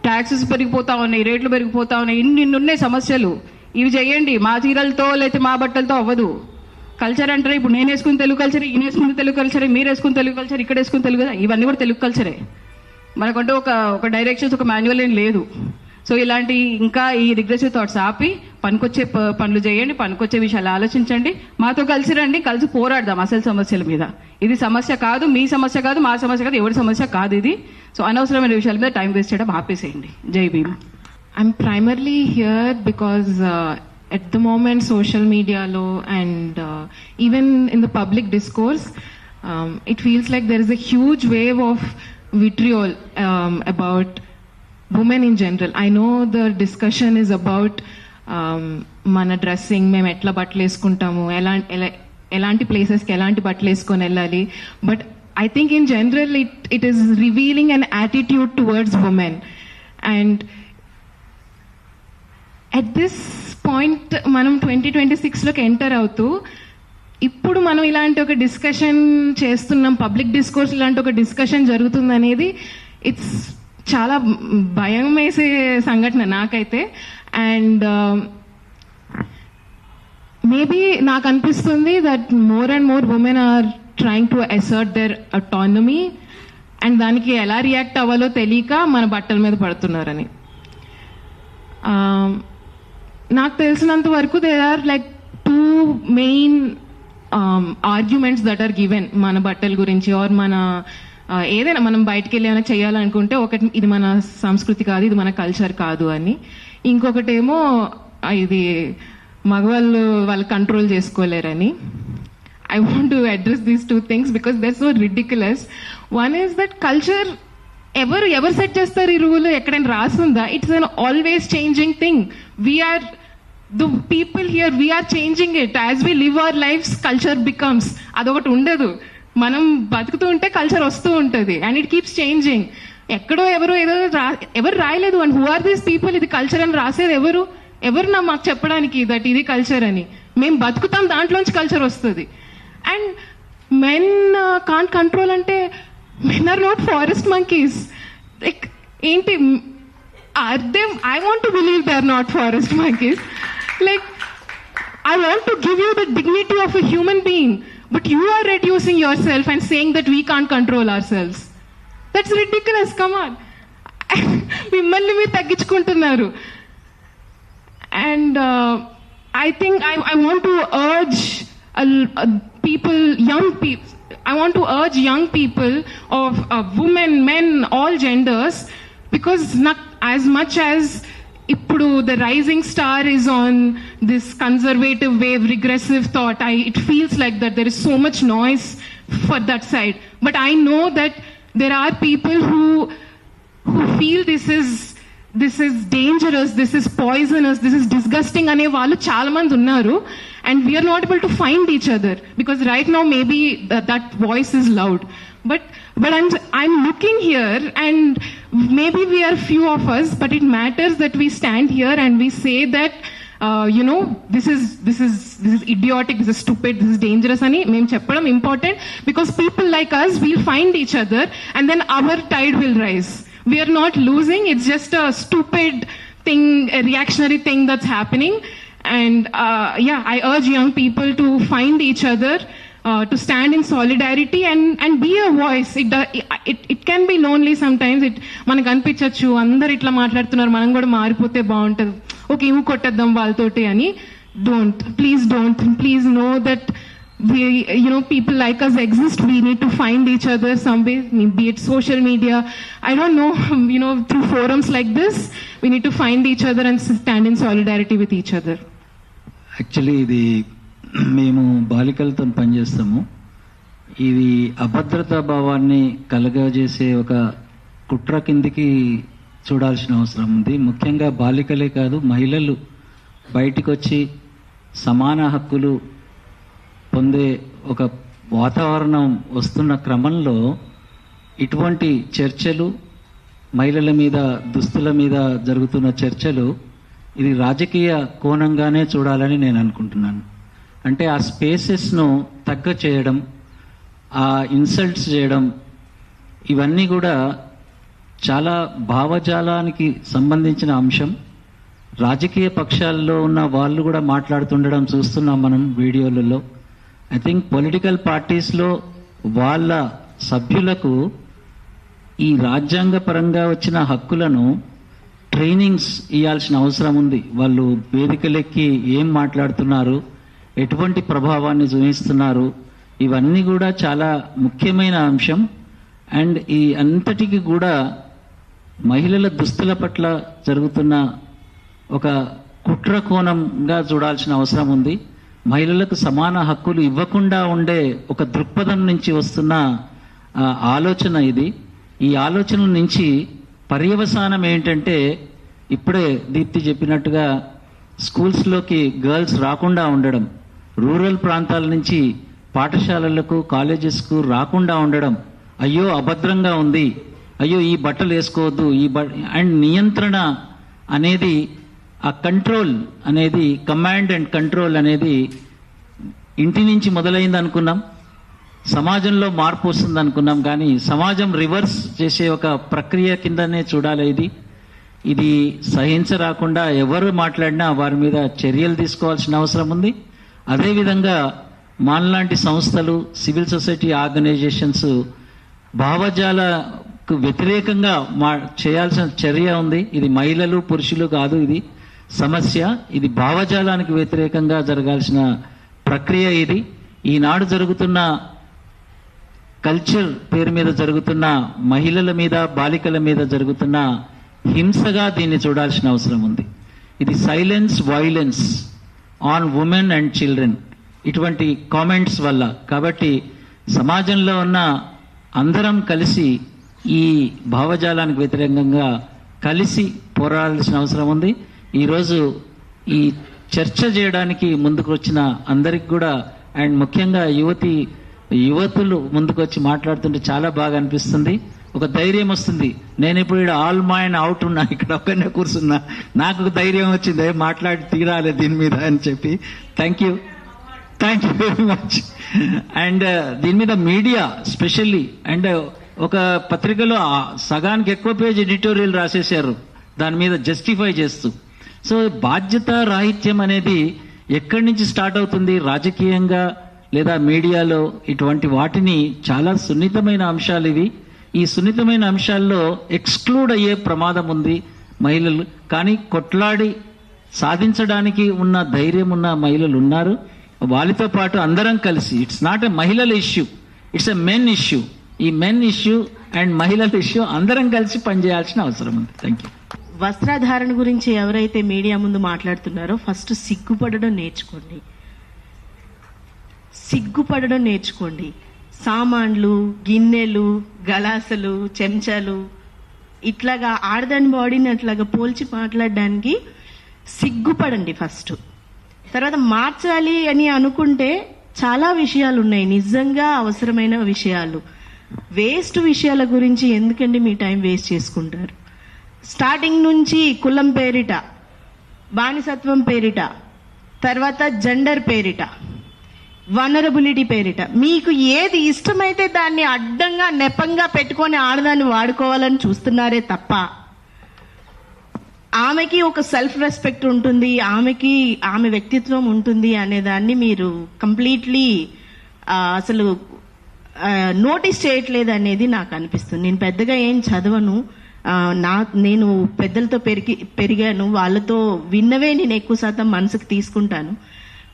ట్యాక్సెస్ పెరిగిపోతా ఉన్నాయి, రేట్లు పెరిగిపోతా ఉన్నాయి, ఇన్ని ఉన్నాయి సమస్యలు. ఇవి చేయండి. మా చీరలతో లేకపోతే మా బట్టలతో అవ్వదు. కల్చర్ అంటారు. ఇప్పుడు నేను వేసుకుని తెలుగు కల్చర్, ఈయన వేసుకుని తెలుగు కల్చరే, మీరు వేసుకుని తెలుగు కల్చర్, ఇక్కడ వేసుకుని తెలుగు, ఇవన్నీ కూడా తెలుగు కల్చరే. మనకంటూ ఒక డైరెక్షన్స్, ఒక మాన్యువల్ ఏం లేదు. సో ఇలాంటి ఇంకా ఈ రిగ్రెసివ్ థాట్స్ ఆపి పనికొచ్చే పనులు చేయండి, పనికొచ్చే విషయాలు ఆలోచించండి, మాతో కలిసి రండి, కలిసి పోరాడదాం అసలు సమస్యల మీద. ఇది సమస్య కాదు, మీ సమస్య కాదు, మా సమస్య కాదు, ఎవరి సమస్య కాదు ఇది. సో అనవసరమైన విషయాల మీద టైం వేస్ట్ చేయడం ఆపేసేయండి. జై Bhim. I'm primarily here because at the moment social media law and even in the public discourse, it feels like there is a huge wave of vitriol about women in general. I know the discussion is about mana dressing, మేము ఎట్లా బట్టలు వేసుకుంటాము, ఎలాంటి ప్లేసెస్కి ఎలాంటి బట్టలు వేసుకొని వెళ్ళాలి. But I think in general it is revealing an attitude towards women. And at this point మనం 2026లోకి ఎంటర్ అవుతూ ఇప్పుడు మనం ఇలాంటి ఒక డిస్కషన్ చేస్తున్నాం, పబ్లిక్ డిస్కోర్స్ ఇలాంటి ఒక డిస్కషన్ జరుగుతుంది అనేది ఇట్స్ చాలా భయం వేసే సంఘటన నాకైతే. అండ్ మేబీ నాకు అనిపిస్తుంది that more and more women are trying to assert their autonomy and దానికి ఎలా రియాక్ట్ అవ్వాలో తెలియక మన బట్టల మీద పడుతున్నారని. నాకు తెలిసినంత వరకు there are like 2 main arguments that are given మన బట్టల గురించి ఆర్ మన ఏదైనా మనం బయటకు వెళ్ళి ఏమైనా చేయాలనుకుంటే. ఒకటి, ఇది మన సంస్కృతి కాదు, ఇది మన కల్చర్ కాదు అని. ఇంకొకటేమో ఇది మగవాళ్ళు వాళ్ళు control చేసుకోలేరని. I want to address these 2 things because they're so ridiculous. One is that culture, ఎవరు సెట్ చేస్తారు ఈ రూల్? ఎక్కడైనా రాసుందా? It's an always changing thing. We are the people here, we are changing it. As we live our lives, culture becomes. అదొకటి ఉండదు. మనం బతుకుతూ ఉంటే కల్చర్ వస్తూ ఉంటుంది అండ్ ఇట్ కీప్స్ చేంజింగ్. ఎక్కడో ఎవరు రాయలేదు. And who are these people? ఇది కల్చర్ అని రాసేది ఎవరు మాకు చెప్పడానికి దట్ ఇది కల్చర్ అని? మేము బతుకుతాం, దాంట్లోంచి కల్చర్ వస్తుంది. అండ్ మెన్ కాంట్ కంట్రోల్ అంటే men are not forest monkeys. Like ఏంటి? Are they? I want to believe they are not forest monkeys. Like I want to give you the dignity of a human being, but you are reducing yourself and saying that we can't control ourselves. That's ridiculous. Come on. మిమ్మల్ని మీరు తగ్గించుకుంటున్నారు. And I think I want to urge young people. I want to urge young people of women, men, all genders, because as much as ippudu the rising star is on this conservative wave, regressive thought, it feels like that there is so much noise for that side. But I know that there are people who feel this is dangerous, this is poisonous, this is disgusting ane vallu chaala mandi unnaru. And we are not able to find each other because right now maybe that voice is loud. But I'm looking here and maybe we are few of us, but it matters that we stand here and we say that this is idiotic, this is stupid, this is dangerous ani mem cheppadam important, because people like us will find each other and then our tide will rise. We are not losing. It's just a stupid thing, a reactionary thing that's happening. And I urge young people to find each other, to stand in solidarity and be a voice. It can be lonely sometimes. మనకు అనిపించచ్చు అందరు ఇట్లా మాట్లాడుతున్నారు, మనం కూడా మారిపోతే బాగుంటుంది, okay ఇవి కొట్టేద్దాం వాళ్ళతోటి అని. Please please know that people like us exist. We need to find each other some way, be it social media, I don't know, through forums like this. We need to find each other and stand in solidarity with each other. Actually ఇది మేము బాలికలతో పనిచేస్తాము. ఇది అభద్రతా భావాన్ని కలగజేసే ఒక కుట్ర కిందికి చూడాల్సిన అవసరం ఉంది. ముఖ్యంగా బాలికలే కాదు, మహిళలు బయటికి వచ్చి సమాన హక్కులు పొందే ఒక వాతావరణం వస్తున్న క్రమంలో ఇటువంటి చర్చలు, మహిళల మీద, దుస్తుల మీద జరుగుతున్న చర్చలు, ఇది రాజకీయ కోణంగానే చూడాలని నేను అనుకుంటున్నాను. అంటే ఆ స్పేసెస్ను తగ్గ చేయడం, ఆ ఇన్సల్ట్స్ చేయడం, ఇవన్నీ కూడా చాలా భావజాలానికి సంబంధించిన అంశం. రాజకీయ పక్షాల్లో ఉన్న వాళ్ళు కూడా మాట్లాడుతుండడం చూస్తున్నాం మనం వీడియోలలో. ఐ థింక్ పొలిటికల్ పార్టీస్లో వాళ్ళ సభ్యులకు ఈ రాజ్యాంగ పరంగా వచ్చిన హక్కులను ట్రైనింగ్స్ ఇవ్వాల్సిన అవసరం ఉంది. వాళ్ళు వేదికలెక్కి ఏం మాట్లాడుతున్నారు, ఎటువంటి ప్రభావాన్ని చూపిస్తున్నారు, ఇవన్నీ కూడా చాలా ముఖ్యమైన అంశం. అండ్ ఈ అంతటికి కూడా మహిళల దుస్తుల పట్ల జరుగుతున్న ఒక కుట్ర కోణంగా చూడాల్సిన అవసరం ఉంది. మహిళలకు సమాన హక్కులు ఇవ్వకుండా ఉండే ఒక దృక్పథం నుంచి వస్తున్న ఆలోచన ఇది. ఈ ఆలోచన నుంచి పర్యవసానం ఏంటంటే, ఇప్పుడే దీప్తి చెప్పినట్టుగా స్కూల్స్లోకి గర్ల్స్ రాకుండా ఉండడం, రూరల్ ప్రాంతాల నుంచి పాఠశాలలకు, కాలేజెస్కు రాకుండా ఉండడం, అయ్యో అభద్రంగా ఉంది, అయ్యో ఈ బట్టలు వేసుకోవద్దు, అండ్ నియంత్రణ అనేది, ఆ కంట్రోల్ అనేది, కమాండ్ అండ్ కంట్రోల్ అనేది ఇంటి నుంచి మొదలైంది అనుకున్నాం, సమాజంలో మార్పు వస్తుంది అనుకున్నాం, కానీ సమాజం రివర్స్ చేసే ఒక ప్రక్రియ కిందనే చూడాలి. ఇది సహించరాకుండా ఎవరు మాట్లాడినా వారి మీద చర్యలు తీసుకోవాల్సిన అవసరం ఉంది. అదేవిధంగా మనలాంటి సంస్థలు, సివిల్ సొసైటీ ఆర్గనైజేషన్స్ భావజాలకు వ్యతిరేకంగా చేయాల్సిన చర్య ఉంది. ఇది మహిళలు, పురుషులు కాదు, ఇది సమస్య. ఇది భావజాలానికి వ్యతిరేకంగా జరగాల్సిన ప్రక్రియ. ఇది ఈనాడు జరుగుతున్న కల్చర్ పేరు మీద జరుగుతున్న మహిళల మీద, బాలికల మీద జరుగుతున్న హింసగా దీన్ని చూడాల్సిన అవసరం ఉంది. ఇది silence violence on women and children, ఇటువంటి కామెంట్స్ వల్ల. కాబట్టి సమాజంలో ఉన్న అందరం కలిసి ఈ భావజాలానికి వ్యతిరేకంగా కలిసి పోరాడాల్సిన అవసరం ఉంది. ఈరోజు ఈ చర్చ చేయడానికి ముందుకు వచ్చిన అందరికి కూడా, అండ్ ముఖ్యంగా యువతులు ముందుకు వచ్చి మాట్లాడుతుంటే చాలా బాగా అనిపిస్తుంది. ఒక ధైర్యం వస్తుంది. నేను ఇప్పుడు ఇక్కడ ఆల్ మైండ్ అవుట్ ఉన్నా, ఇక్కడ ఒక్కనే కూర్చున్నా, నాకు ఒక ధైర్యం వచ్చింది, మాట్లాడి తీరాలి దీని మీద అని చెప్పి. Thank you very much. And దీని మీద మీడియా స్పెషల్లీ, అండ్ ఒక పత్రికలో సగానికి ఎక్కువ పేజ్ ఎడిటోరియల్ రాసేశారు దాని మీద జస్టిఫై చేస్తూ. సో బాధ్యత రాహిత్యం అనేది ఎక్కడి నుంచి స్టార్ట్ అవుతుంది? రాజకీయంగా లేదా మీడియాలో. ఇటువంటి వాటిని చాలా సున్నితమైన అంశాలు ఇవి. ఈ సున్నితమైన అంశాల్లో ఎక్స్క్లూడ్ అయ్యే ప్రమాదం ఉంది మహిళలు. కానీ కొట్లాడి సాధించడానికి ఉన్న ధైర్యం ఉన్న మహిళలు ఉన్నారు. వాళ్ళతో పాటు అందరం కలిసి, ఇట్స్ నాట్ ఎ మహిళల issue, it's a men issue. ఈ మెన్ ఇష్యూ అండ్ మహిళల ఇష్యూ అందరం కలిసి పనిచేయాల్సిన అవసరం ఉంది. Thank you. వస్త్రధారణ గురించి ఎవరైతే మీడియా ముందు మాట్లాడుతున్నారో ఫస్ట్ సిగ్గుపడడం నేర్చుకోండి. సామాన్లు, గిన్నెలు, గలాసలు, చెంచాలు ఇట్లాగా ఆడదాని బాడీని అట్లాగా పోల్చి మాట్లాడడానికి సిగ్గుపడండి ఫస్ట్. తర్వాత మార్చాలి అని అనుకుంటే చాలా విషయాలు ఉన్నాయి, నిజంగా అవసరమైన విషయాలు. వేస్ట్ విషయాల గురించి ఎందుకండి మీ టైం వేస్ట్ చేసుకుంటారు? స్టార్టింగ్ నుంచి కులం పేరిట, బానిసత్వం పేరిట, తర్వాత జెండర్ పేరిట, వనరబిలిటీ పేరిట, మీకు ఏది ఇష్టమైతే దాన్ని అడ్డంగా నెపంగా పెట్టుకొని ఆడదాన్ని వాడుకోవాలని చూస్తున్నారే తప్ప, ఆమెకి ఒక సెల్ఫ్ రెస్పెక్ట్ ఉంటుంది, ఆమె వ్యక్తిత్వం ఉంటుంది అనేదాన్ని మీరు కంప్లీట్లీ అసలు నోటీస్ చేయట్లేదు అనేది నాకు అనిపిస్తుంది. నేను పెద్దగా ఏం చదవను, నేను పెద్దలతో పెరిగాను, వాళ్ళతో విన్నవే నేను ఎక్కువ శాతం మనసుకు తీసుకుంటాను.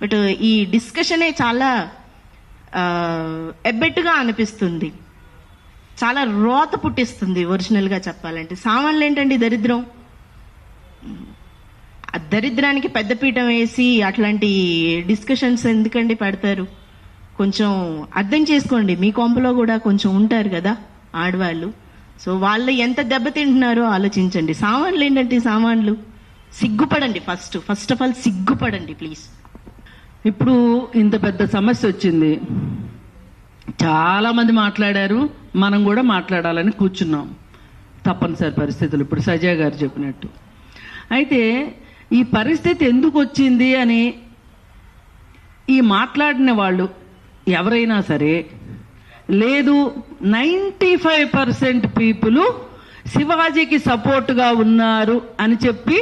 బట్ ఈ డిస్కషనే చాలా ఎబ్బెట్టుగా అనిపిస్తుంది, చాలా రోత పుట్టిస్తుంది. ఒరిజినల్ గా చెప్పాలంటే సామాన్లు ఏంటండి దరిద్రం, దరిద్రానికి పెద్దపీఠం వేసి అట్లాంటి డిస్కషన్స్ ఎందుకండి పెడతారు? కొంచెం అర్థం చేసుకోండి, మీ కొంపలో కూడా కొంచెం ఉంటారు కదా ఆడవాళ్ళు. సో వాళ్ళు ఎంత దెబ్బతింటున్నారో ఆలోచించండి. సామాన్లు ఏంటంటే సామాన్లు, సిగ్గుపడండి. ఫస్ట్ ఆఫ్ ఆల్ సిగ్గుపడండి ప్లీజ్. ఇప్పుడు ఇంత పెద్ద సమస్య వచ్చింది, చాలా మంది మాట్లాడారు, మనం కూడా మాట్లాడాలని కూర్చున్నాం, తప్పనిసరి పరిస్థితులు ఇప్పుడు సజయ్ గారు చెప్పినట్టు. అయితే ఈ పరిస్థితి ఎందుకు వచ్చింది అని ఈ మాట్లాడిన వాళ్ళు ఎవరైనా సరే, లేదు 95% పీపుల్ శివాజీకి సపోర్టుగా ఉన్నారు అని చెప్పి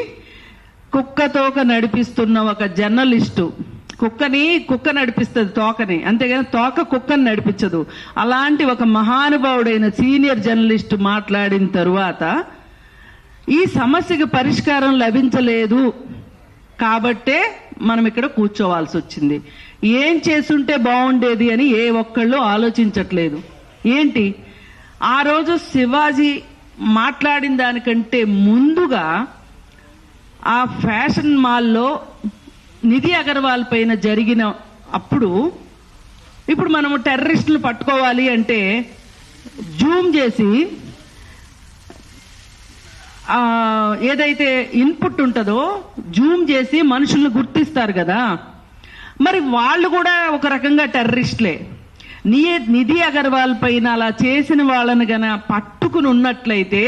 కుక్కతోక నడిపిస్తున్న ఒక జర్నలిస్టు, కుక్క నడిపిస్తుంది తోకని, అంతేగాని తోక కుక్కని నడిపించదు. అలాంటి ఒక మహానుభావుడైన సీనియర్ జర్నలిస్ట్ మాట్లాడిన తరువాత ఈ సమస్యకి పరిష్కారం లభించలేదు కాబట్టే మనం ఇక్కడ కూర్చోవాల్సి వచ్చింది. ఏం చేసుంటే బాగుండేది అని ఏ ఒక్కళ్ళు ఆలోచించట్లేదు. ఏంటి ఆ రోజు శివాజీ మాట్లాడిన దానికంటే ముందుగా ఆ ఫ్యాషన్ మాల్లో నిధి అగర్వాల్ పైన జరిగిన అప్పుడు, ఇప్పుడు మనము టెర్రరిస్టులు పట్టుకోవాలి అంటే జూమ్ చేసి ఏదైతే ఇన్పుట్ ఉంటుందో జూమ్ చేసి మనుషుల్ని గుర్తిస్తారు కదా, మరి వాళ్ళు కూడా ఒక రకంగా టెర్రరిస్టులే. నిధి అగర్వాల్ పైన అలా చేసిన వాళ్ళని గన పట్టుకుని ఉన్నట్లయితే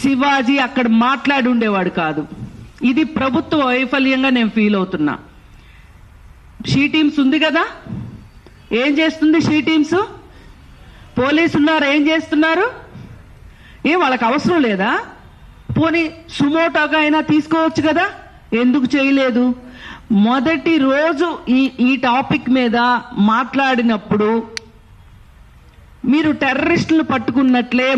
శివాజీ అక్కడ మాట్లాడి ఉండేవాడు కాదు. ఇది ప్రభుత్వ వైఫల్యంగా నేను ఫీల్ అవుతున్నా. షీ టీమ్స్ ఉంది కదా, ఏం చేస్తుంది షీ టీమ్స్? పోలీసు ఉన్నారు, ఏం చేస్తున్నారు? వాళ్ళకి అవసరం లేదా? పోనీ సుమోటోగా అయినా తీసుకోవచ్చు కదా, ఎందుకు చేయలేదు? మొదటి రోజు ఈ టాపిక్ మీద మాట్లాడినప్పుడు మీరు టెర్రరిస్టులు పట్టుకున్నట్లే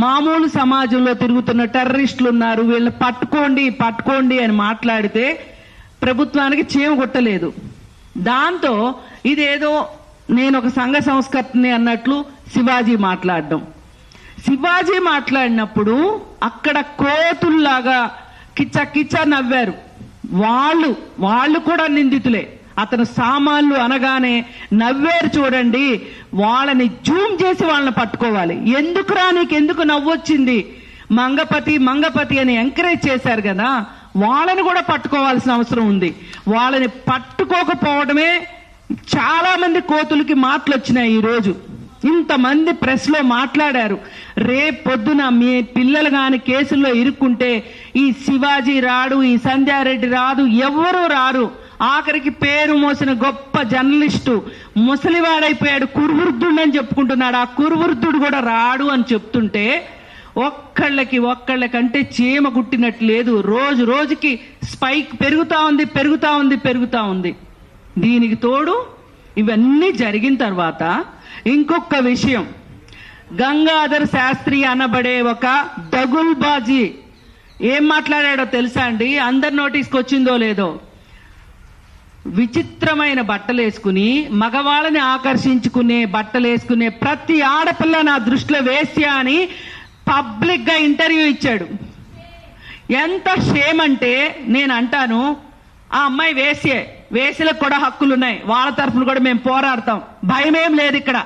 మామూలు సమాజంలో తిరుగుతున్న టెర్రరిస్టులు ఉన్నారు, వీళ్ళని పట్టుకోండి అని మాట్లాడితే ప్రభుత్వానికి చీమ కొట్టలేదు. దాంతో ఇదేదో నేను ఒక సంఘ సంస్కర్తని అన్నట్లు శివాజీ మాట్లాడినప్పుడు అక్కడ కోతుల్లాగా కిచ్చ నవ్వారు. వాళ్ళు కూడా నిందితులే. అతను సామాన్లు అనగానే నవ్వేరు చూడండి, వాళ్ళని జూమ్ చేసి వాళ్ళని పట్టుకోవాలి. ఎందుకురా నీకెందుకు నవ్వొచ్చింది, మంగపతి అని ఎంకరేజ్ చేశారు కదా, వాళ్ళని కూడా పట్టుకోవాల్సిన అవసరం ఉంది. వాళ్ళని పట్టుకోకపోవడమే చాలా మంది కోతులకి మాటలు వచ్చినాయి. ఈ రోజు ఇంతమంది ప్రెస్ లో మాట్లాడారు. రేపొద్దున మీ పిల్లలు గాని కేసుల్లో ఇరుక్కుంటే ఈ శివాజీ రాడు, ఈ సంధ్యారెడ్డి రాదు, ఎవరూ రారు. ఆఖరికి పేరు మోసిన గొప్ప జర్నలిస్టు ముసలివాడైపోయాడు, కురువృద్ధుడు అని చెప్పుకుంటున్నాడు, ఆ కురువృద్ధుడు కూడా రాడు అని చెప్తుంటే ఒక్కళ్ళకంటే చీమ గుట్టినట్టు లేదు. రోజు రోజుకి స్పైక్ పెరుగుతా ఉంది. దీనికి తోడు ఇవన్నీ జరిగిన తర్వాత ఇంకొక విషయం, గంగాధర్ శాస్త్రి అనబడే ఒక దగుల్బాజీ ఏం మాట్లాడాడో తెలుసా అండి? అందరి నోటీస్కి వచ్చిందో లేదో, విచిత్రమైన బట్టలు వేసుకుని మగవాళ్ళని ఆకర్షించుకునే బట్టలు వేసుకునే ప్రతి ఆడపిల్ల నా దృష్టిలో వేశ్య అని పబ్లిక్ గా ఇంటర్వ్యూ ఇచ్చాడు. ఎంత షేమ్ అంటే నేను అంటాను, ఆ అమ్మాయి వేశ్యలకు కూడా హక్కులున్నాయి, వాళ్ళ తరఫున కూడా మేము పోరాడతాం, భయమేం లేదు. ఇక్కడ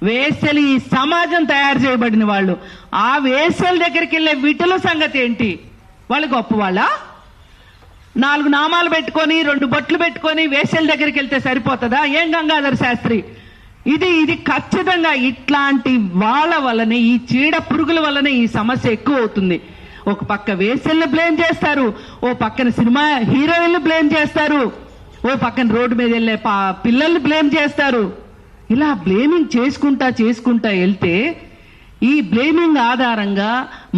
వేశ్యలు ఈ సమాజం తయారు చేయబడిన వాళ్ళు. ఆ వేశ్యల దగ్గరికి వెళ్ళే విటుల సంగతి ఏంటి? వాళ్ళు గొప్ప వాళ్ళ? 4 నామాలు పెట్టుకొని 2 బొట్లు పెట్టుకొని వేశ్యల దగ్గరికి వెళ్తే సరిపోతుందా? ఏం గంగాధర్ శాస్త్రి, ఇది ఖచ్చితంగా ఇట్లాంటి వాళ్ళ వల్లనే, ఈ చీడ పురుగుల వల్లనే ఈ సమస్య ఎక్కువ అవుతుంది. ఒక పక్క వేశ్యల్ని బ్లేమ్ చేస్తారు, ఓ పక్కన సినిమా హీరోయిన్లు బ్లేమ్ చేస్తారు, ఓ పక్కన రోడ్డు మీద వెళ్ళే పిల్లల్ని బ్లేమ్ చేస్తారు. ఇలా బ్లేమింగ్ చేసుకుంటా వెళ్తే ఈ బ్లేమింగ్ ఆధారంగా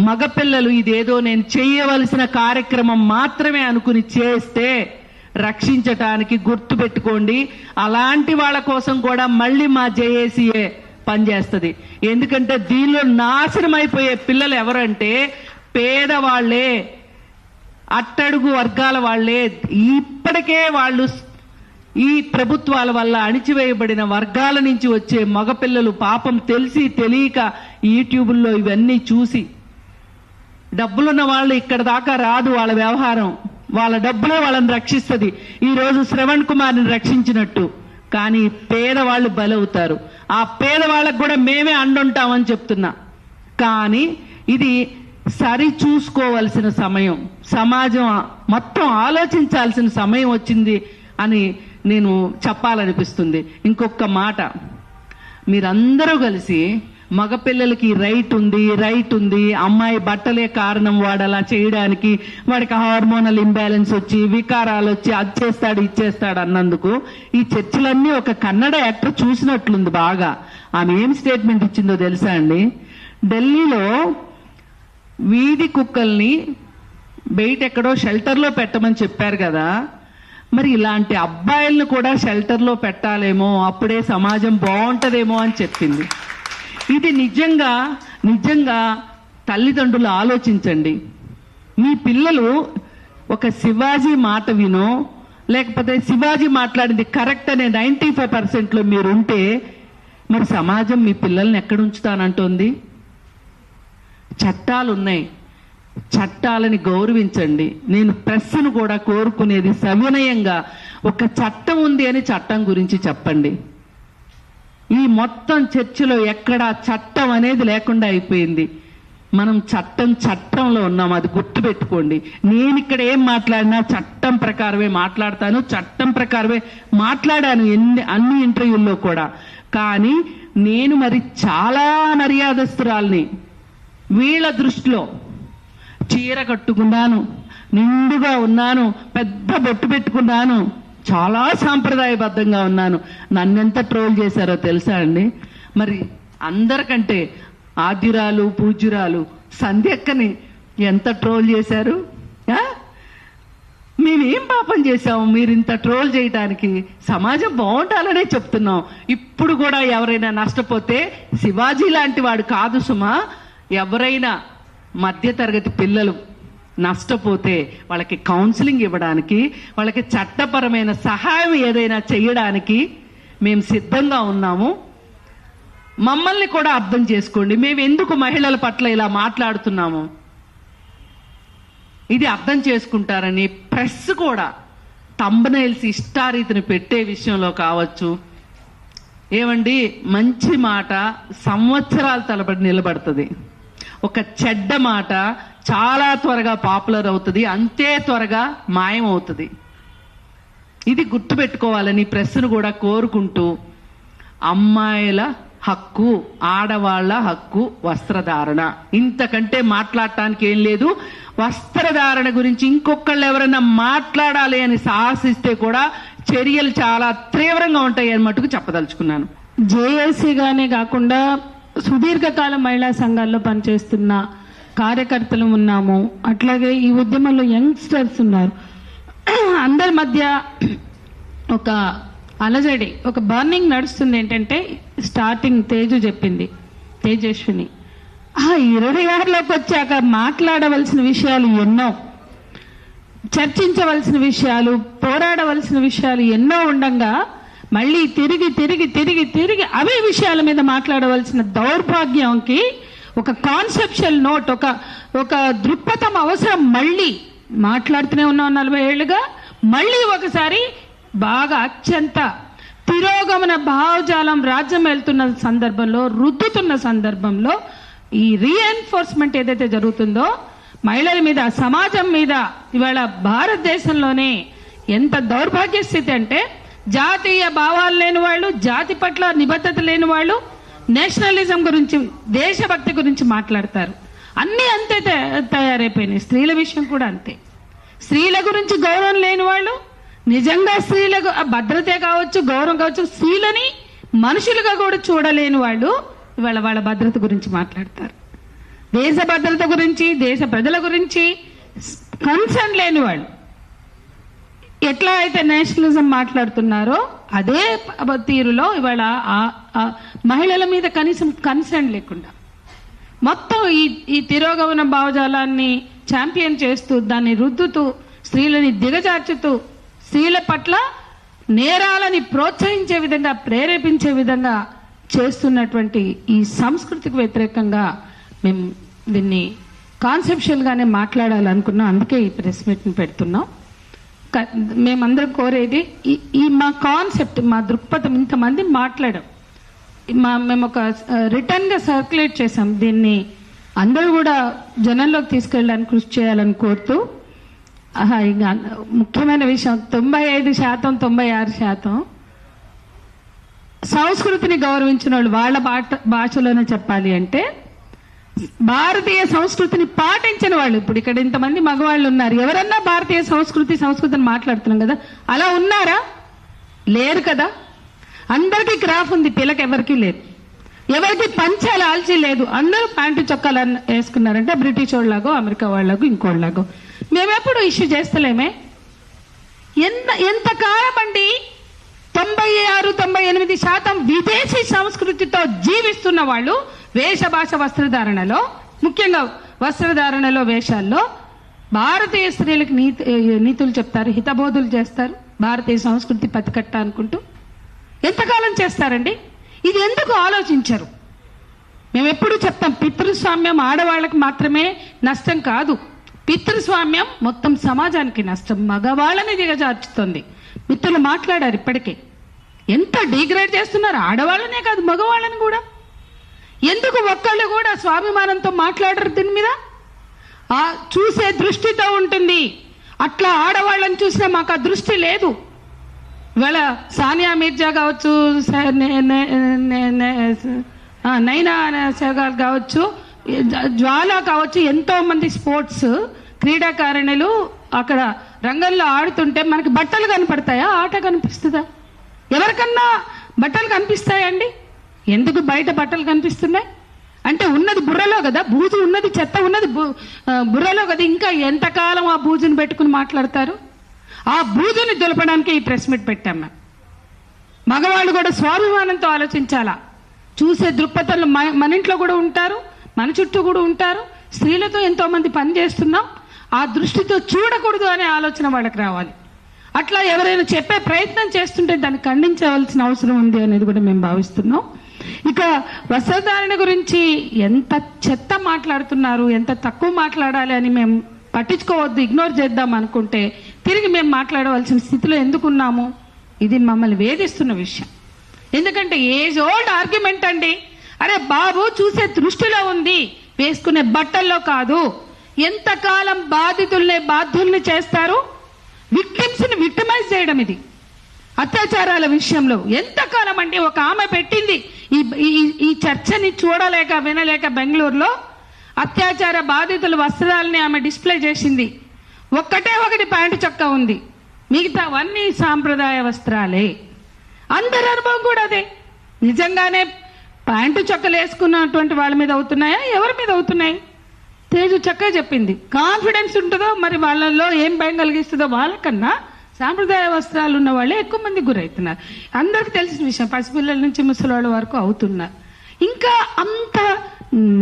మగపిల్లలు ఇదేదో నేను చేయవలసిన కార్యక్రమం మాత్రమే అనుకుని చేస్తే రక్షించటానికి గుర్తుపెట్టుకోండి. అలాంటి వాళ్ళ కోసం కూడా మళ్ళీ మా జేఏసీఏ పనిచేస్తుంది. ఎందుకంటే దీనిలో నాశనం అయిపోయే పిల్లలు ఎవరంటే పేదవాళ్లే, అట్టడుగు వర్గాల వాళ్లే. ఇప్పటికే వాళ్ళు ఈ ప్రభుత్వాల వల్ల అణిచివేయబడిన వర్గాల నుంచి వచ్చే మగపిల్లలు పాపం తెలిసి తెలియక యూట్యూబుల్లో ఇవన్నీ చూసి, డబ్బులున్న వాళ్ళు ఇక్కడ దాకా రాదు వాళ్ళ వ్యవహారం, వాళ్ళ డబ్బులే వాళ్ళని రక్షిస్తుంది. ఈరోజు శ్రవణ్ కుమార్ని రక్షించినట్టు. కానీ పేదవాళ్ళు బలవుతారు. ఆ పేదవాళ్ళకు కూడా మేమే అండుంటామని చెప్తున్నా. కానీ ఇది సరి చూసుకోవలసిన సమయం, సమాజం మొత్తం ఆలోచించాల్సిన సమయం వచ్చింది అని నేను చెప్పాలనిపిస్తుంది. ఇంకొక మాట, మీరందరూ కలిసి మగపిల్లలకి రైట్ ఉంది, అమ్మాయి బట్టలే కారణం వాడు అలా చేయడానికి, వాడికి హార్మోనల్ ఇంబ్యాలెన్స్ వచ్చి వికారాలు వచ్చి అది చేస్తాడు ఇచ్చేస్తాడు అన్నందుకు ఈ చర్చలన్నీ ఒక కన్నడ యాక్టర్ చూసినట్లుంది బాగా. ఆమె ఏం స్టేట్మెంట్ ఇచ్చిందో తెలుసా అండి? ఢిల్లీలో వీధి కుక్కల్ని బయట ఎక్కడో షెల్టర్లో పెట్టమని చెప్పారు కదా, మరి ఇలాంటి అబ్బాయిలను కూడా షెల్టర్లో పెట్టాలేమో, అప్పుడే సమాజం బాగుంటదేమో అని చెప్పింది. ఇది నిజంగా తల్లిదండ్రులు ఆలోచించండి. మీ పిల్లలు ఒక శివాజీ మాట వినో, లేకపోతే శివాజీ మాట్లాడింది కరెక్ట్ అనే 95% మీరుంటే మరి సమాజం మీ పిల్లల్ని ఎక్కడ ఉంచుతానంటోంది? చట్టాలు ఉన్నాయి, చట్టాలని గౌరవించండి. నేను ప్రెస్ను కూడా కోరుకునేది సవినయంగా, ఒక చట్టం ఉంది అని చట్టం గురించి చెప్పండి. ఈ మొత్తం చర్చలో ఎక్కడా చట్టం అనేది లేకుండా అయిపోయింది. మనం చట్టంలో ఉన్నాం, అది గుర్తుపెట్టుకోండి. నేను ఇక్కడ ఏం మాట్లాడినా చట్టం ప్రకారమే మాట్లాడతాను, చట్టం ప్రకారమే మాట్లాడాను అన్ని ఇంటర్వ్యూల్లో కూడా. కానీ నేను మరి చాలా మర్యాదస్తురాల్ని. వీళ్ళ దృష్టిలో చీర కట్టుకున్నాను, నిండుగా ఉన్నాను, పెద్ద బొట్టు పెట్టుకున్నాను, చాలా సాంప్రదాయబద్ధంగా ఉన్నాను. నన్నెంత ట్రోల్ చేశారో తెలుసా అండి? మరి అందరికంటే ఆద్యురాలు పూజ్యురాలు సంధ్యక్కని ఎంత ట్రోల్ చేశారు? మేమేం పాపం చేశాము మీరు ఇంత ట్రోల్ చేయడానికి? సమాజం బాగుండాలనే చెప్తున్నాం. ఇప్పుడు కూడా ఎవరైనా నష్టపోతే శివాజీ లాంటి వాడు కాదు సుమా, ఎవరైనా మధ్యతరగతి పిల్లలు నష్టపోతే వాళ్ళకి కౌన్సిలింగ్ ఇవ్వడానికి, వాళ్ళకి చట్టపరమైన సహాయం ఏదైనా చేయడానికి మేము సిద్ధంగా ఉన్నాము. మమ్మల్ని కూడా అర్థం చేసుకోండి. మేము ఎందుకు మహిళల పట్ల ఇలా మాట్లాడుతున్నాము ఇది అర్థం చేసుకుంటారని ప్రెస్ కూడా థంబ్నెయిల్స్ ఇష్టారీతిని పెట్టే విషయంలో కావచ్చు. ఏమండి, మంచి మాట సంవత్సరాల తరబడి నిలబడుతుంది, ఒక చెడ్డ మాట చాలా త్వరగా పాపులర్ అవుతుంది, అంతే త్వరగా మాయం అవుతుంది. ఇది గుర్తుపెట్టుకోవాలని ప్రెస్ను కూడా కోరుకుంటూ, అమ్మాయిల హక్కు, ఆడవాళ్ల హక్కు వస్త్రధారణ, ఇంతకంటే మాట్లాడటానికి ఏం లేదు. వస్త్రధారణ గురించి ఇంకొకళ్ళు ఎవరైనా మాట్లాడాలి అని సాహసిస్తే కూడా చర్యలు చాలా తీవ్రంగా ఉంటాయి అని మటుకు చెప్పదలుచుకున్నాను. జేఏసీగానే కాకుండా సుదీర్ఘకాలం మహిళా సంఘాల్లో పనిచేస్తున్న కార్యకర్తలు ఉన్నాము. అట్లాగే ఈ ఉద్యమంలో యంగ్స్టర్స్ ఉన్నారు. అందరి మధ్య ఒక అలజడి, ఒక బర్నింగ్ నడుస్తుంది. ఏంటంటే స్టార్టింగ్ తేజు చెప్పింది, తేజస్విని 26లోకి వచ్చాక మాట్లాడవలసిన విషయాలు ఎన్నో, చర్చించవలసిన విషయాలు, పోరాడవలసిన విషయాలు ఎన్నో ఉండగా మళ్ళీ తిరిగి అవే విషయాల మీద మాట్లాడవలసిన దౌర్భాగ్యంకి ఒక కాన్సెప్షువల్ నోట్, ఒక దృక్పథం అవసరం. మళ్ళీ మాట్లాడుతూనే ఉన్నాం 40 ఏళ్లుగా, మళ్ళీ ఒకసారి బాగా అత్యంత తిరోగమన భావజాలం రాజ్యం వెళ్తున్న సందర్భంలో, రుద్దుతున్న సందర్భంలో ఈ రీఎన్ఫోర్స్మెంట్ ఏదైతే జరుగుతుందో మహిళల మీద, సమాజం మీద, ఇవాళ భారతదేశంలోనే ఎంత దౌర్భాగ్య స్థితి అంటే జాతీయ భావాలు లేని వాళ్ళు, జాతి పట్ల నిబద్ధత లేని వాళ్ళు నేషనలిజం గురించి, దేశభక్తి గురించి మాట్లాడతారు. అన్నీ అంతే తయారైపోయినాయి. స్త్రీల విషయం కూడా అంతే. స్త్రీల గురించి గౌరవం లేని వాళ్ళు, నిజంగా స్త్రీలకు భద్రతే కావచ్చు, గౌరవం కావచ్చు, స్త్రీలని మనుషులుగా కూడా చూడలేని వాళ్ళు ఇవాళ వాళ్ళ భద్రత గురించి మాట్లాడతారు. దేశ భద్రత గురించి, దేశ ప్రజల గురించి కన్సర్న్ లేని వాళ్ళు. ఎట్లా అయితే నేషనలిజం మాట్లాడుతున్నారో అదే తీరులో ఇవాళ మహిళల మీద కనీసం కన్సర్న్ లేకుండా మొత్తం ఈ తిరోగమన భావజాలాన్ని ఛాంపియన్ చేస్తూ దాన్ని రుద్దుతూ స్త్రీలని దిగజార్చుతూ స్త్రీల పట్ల నేరాలని ప్రోత్సహించే విధంగా ప్రేరేపించే విధంగా చేస్తున్నటువంటి ఈ సంస్కృతికి వ్యతిరేకంగా మేము దీన్ని కాన్సెప్షువల్ గానే మాట్లాడాలనుకున్నాం. అందుకే ఈ ప్రెస్ మీట్ని పెడుతున్నాం. మేమందరం కోరేది ఈ మా కాన్సెప్ట్, మా దృక్పథం ఇంతమంది మాట్లాడాం, మేము ఒక రిటర్న్ గా సర్క్యులేట్ చేసాం. దీన్ని అందరూ కూడా జనంలోకి తీసుకెళ్ళడానికి కృషి చేయాలని కోరుతూ, ఇంకా ముఖ్యమైన విషయం 95%, 96% సంస్కృతిని గౌరవించిన వాళ్ళు వాళ్ళ భాషలోనే చెప్పాలి అంటే భారతీయ సంస్కృతిని పాటించిన వాళ్ళు. ఇప్పుడు ఇక్కడ ఇంతమంది మగవాళ్ళు ఉన్నారు, ఎవరన్నా భారతీయ సంస్కృతిని మాట్లాడుతున్నాం కదా, అలా ఉన్నారా? లేరు కదా. అందరికీ క్రాఫ్ ఉంది, పిల్లకి ఎవరికి లేదు. ఎవరికి పంచాల ఆల్చి లేదు, అందరూ ప్యాంటు చొక్కాలు వేసుకున్నారంటే బ్రిటిష్ వాళ్ళలాగో అమెరికా వాళ్ళలాగో ఇంకోళ్ళలాగో. మేమెప్పుడు ఇష్యూ చేస్తలేమే. ఎంతకాలం అండి? 96-98% విదేశీ సంస్కృతితో జీవిస్తున్న వాళ్ళు వేష భాష వస్త్రధారణలో, ముఖ్యంగా వస్త్రధారణలో, వేషాల్లో భారతీయ స్త్రీలకు నీతులు చెప్తారు, హితబోధులు చేస్తారు, భారతీయ సంస్కృతి పతికట్ట అనుకుంటూ ఎంతకాలం చేస్తారండి? ఇది ఎందుకు ఆలోచించరు? మేము ఎప్పుడు చెప్తాం, పితృస్వామ్యం ఆడవాళ్ళకి మాత్రమే నష్టం కాదు, పితృస్వామ్యం మొత్తం సమాజానికి నష్టం, మగవాళ్ళని దిగజార్చుతుంది. మిత్రులు మాట్లాడారు ఇప్పటికే, ఎంత డిగ్రేడ్ చేస్తున్నారు ఆడవాళ్ళనే కాదు మగవాళ్ళని కూడా. ఎందుకు ఒక్కళ్ళు కూడా స్వాభిమానంతో మాట్లాడరు దీని మీద? చూసే దృష్టితో ఉంటుంది. అట్లా ఆడవాళ్ళని చూసినా మాకు ఆ దృష్టి లేదు. ఇవాళ సానియా మీర్జా కావచ్చు, నైనా సెహ్వాగ్ కావచ్చు, జ్వాల కావచ్చు, ఎంతో మంది స్పోర్ట్స్ క్రీడాకారిణులు అక్కడ రంగంలో ఆడుతుంటే మనకి బట్టలు కనపడతాయా? ఆట కనిపిస్తుందా? ఎవరికన్నా బట్టలు కనిపిస్తాయండి? ఎందుకు బయట బట్టలు కనిపిస్తున్నాయి అంటే ఉన్నది బుర్రలో కదా, బూజు ఉన్నది, చెత్త ఉన్నది బుర్రలో కదా. ఇంకా ఎంతకాలం ఆ బూజుని పెట్టుకుని మాట్లాడతారు? ఆ బూజుని దులపడానికి ఈ ప్రెస్ మీట్ పెట్టాం మేము. మగవాళ్ళు కూడా స్వాభిమానంతో ఆలోచించాలా. చూసే దృక్పథంలో మన ఇంట్లో కూడా ఉంటారు, మన చుట్టూ కూడా ఉంటారు. స్త్రీలతో ఎంతో మంది పని చేస్తున్నాం, ఆ దృష్టితో చూడకూడదు అనే ఆలోచన వాళ్ళకి రావాలి. అట్లా ఎవరైనా చెప్పే ప్రయత్నం చేస్తుంటే దాన్ని ఖండించవలసిన అవసరం ఉంది అనేది కూడా మేము భావిస్తున్నాం. ఇక వస్త్రధారణ గురించి ఎంత చెత్త మాట్లాడుతున్నారు, ఎంత తక్కువ మాట్లాడాలి అని మేము పట్టించుకోవద్దు, ఇగ్నోర్ చేద్దాం అనుకుంటే తిరిగి మేము మాట్లాడవలసిన స్థితిలో ఎందుకున్నాము? ఇది మమ్మల్ని వేధిస్తున్న విషయం. ఎందుకంటే ఏజ్ ఓల్డ్ ఆర్గ్యుమెంట్ అండి. అరే బాబు, చూసే దృష్టిలో ఉంది, వేసుకునే బట్టల్లో కాదు. ఎంతకాలం బాధ్యుల్ని చేస్తారు? విక్టిమ్స్ ని విక్టిమైజ్ చేయడం ఇది అత్యాచారాల విషయంలో ఎంతకాలం అండి? ఒక ఆమె పెట్టింది ఈ చర్చని చూడలేక వినలేక బెంగళూరులో అత్యాచార బాధితుల వస్త్రాలని ఆమె డిస్ప్లే చేసింది. ఒకటి ప్యాంటు చొక్కా ఉంది, మిగతావన్నీ సాంప్రదాయ వస్త్రాలే. అందరి అనుభవం కూడా అదే. నిజంగానే ప్యాంటు చొక్కలు వేసుకున్నటువంటి వాళ్ళ మీద అవుతున్నాయా? ఎవరి మీద అవుతున్నాయి? తేజు చక్కగా చెప్పింది. కాన్ఫిడెన్స్ ఉంటుందో మరి వాళ్ళల్లో ఏం భయం కలిగిస్తుందో వాళ్ళకన్నా సాంప్రదాయ వస్త్రాలు ఉన్న వాళ్ళే ఎక్కువ మంది గురవుతున్నారు. అందరికి తెలిసిన విషయం, పసిపిల్లల నుంచి ముసలివాళ్ళ వరకు అవుతున్నారు. ఇంకా అంత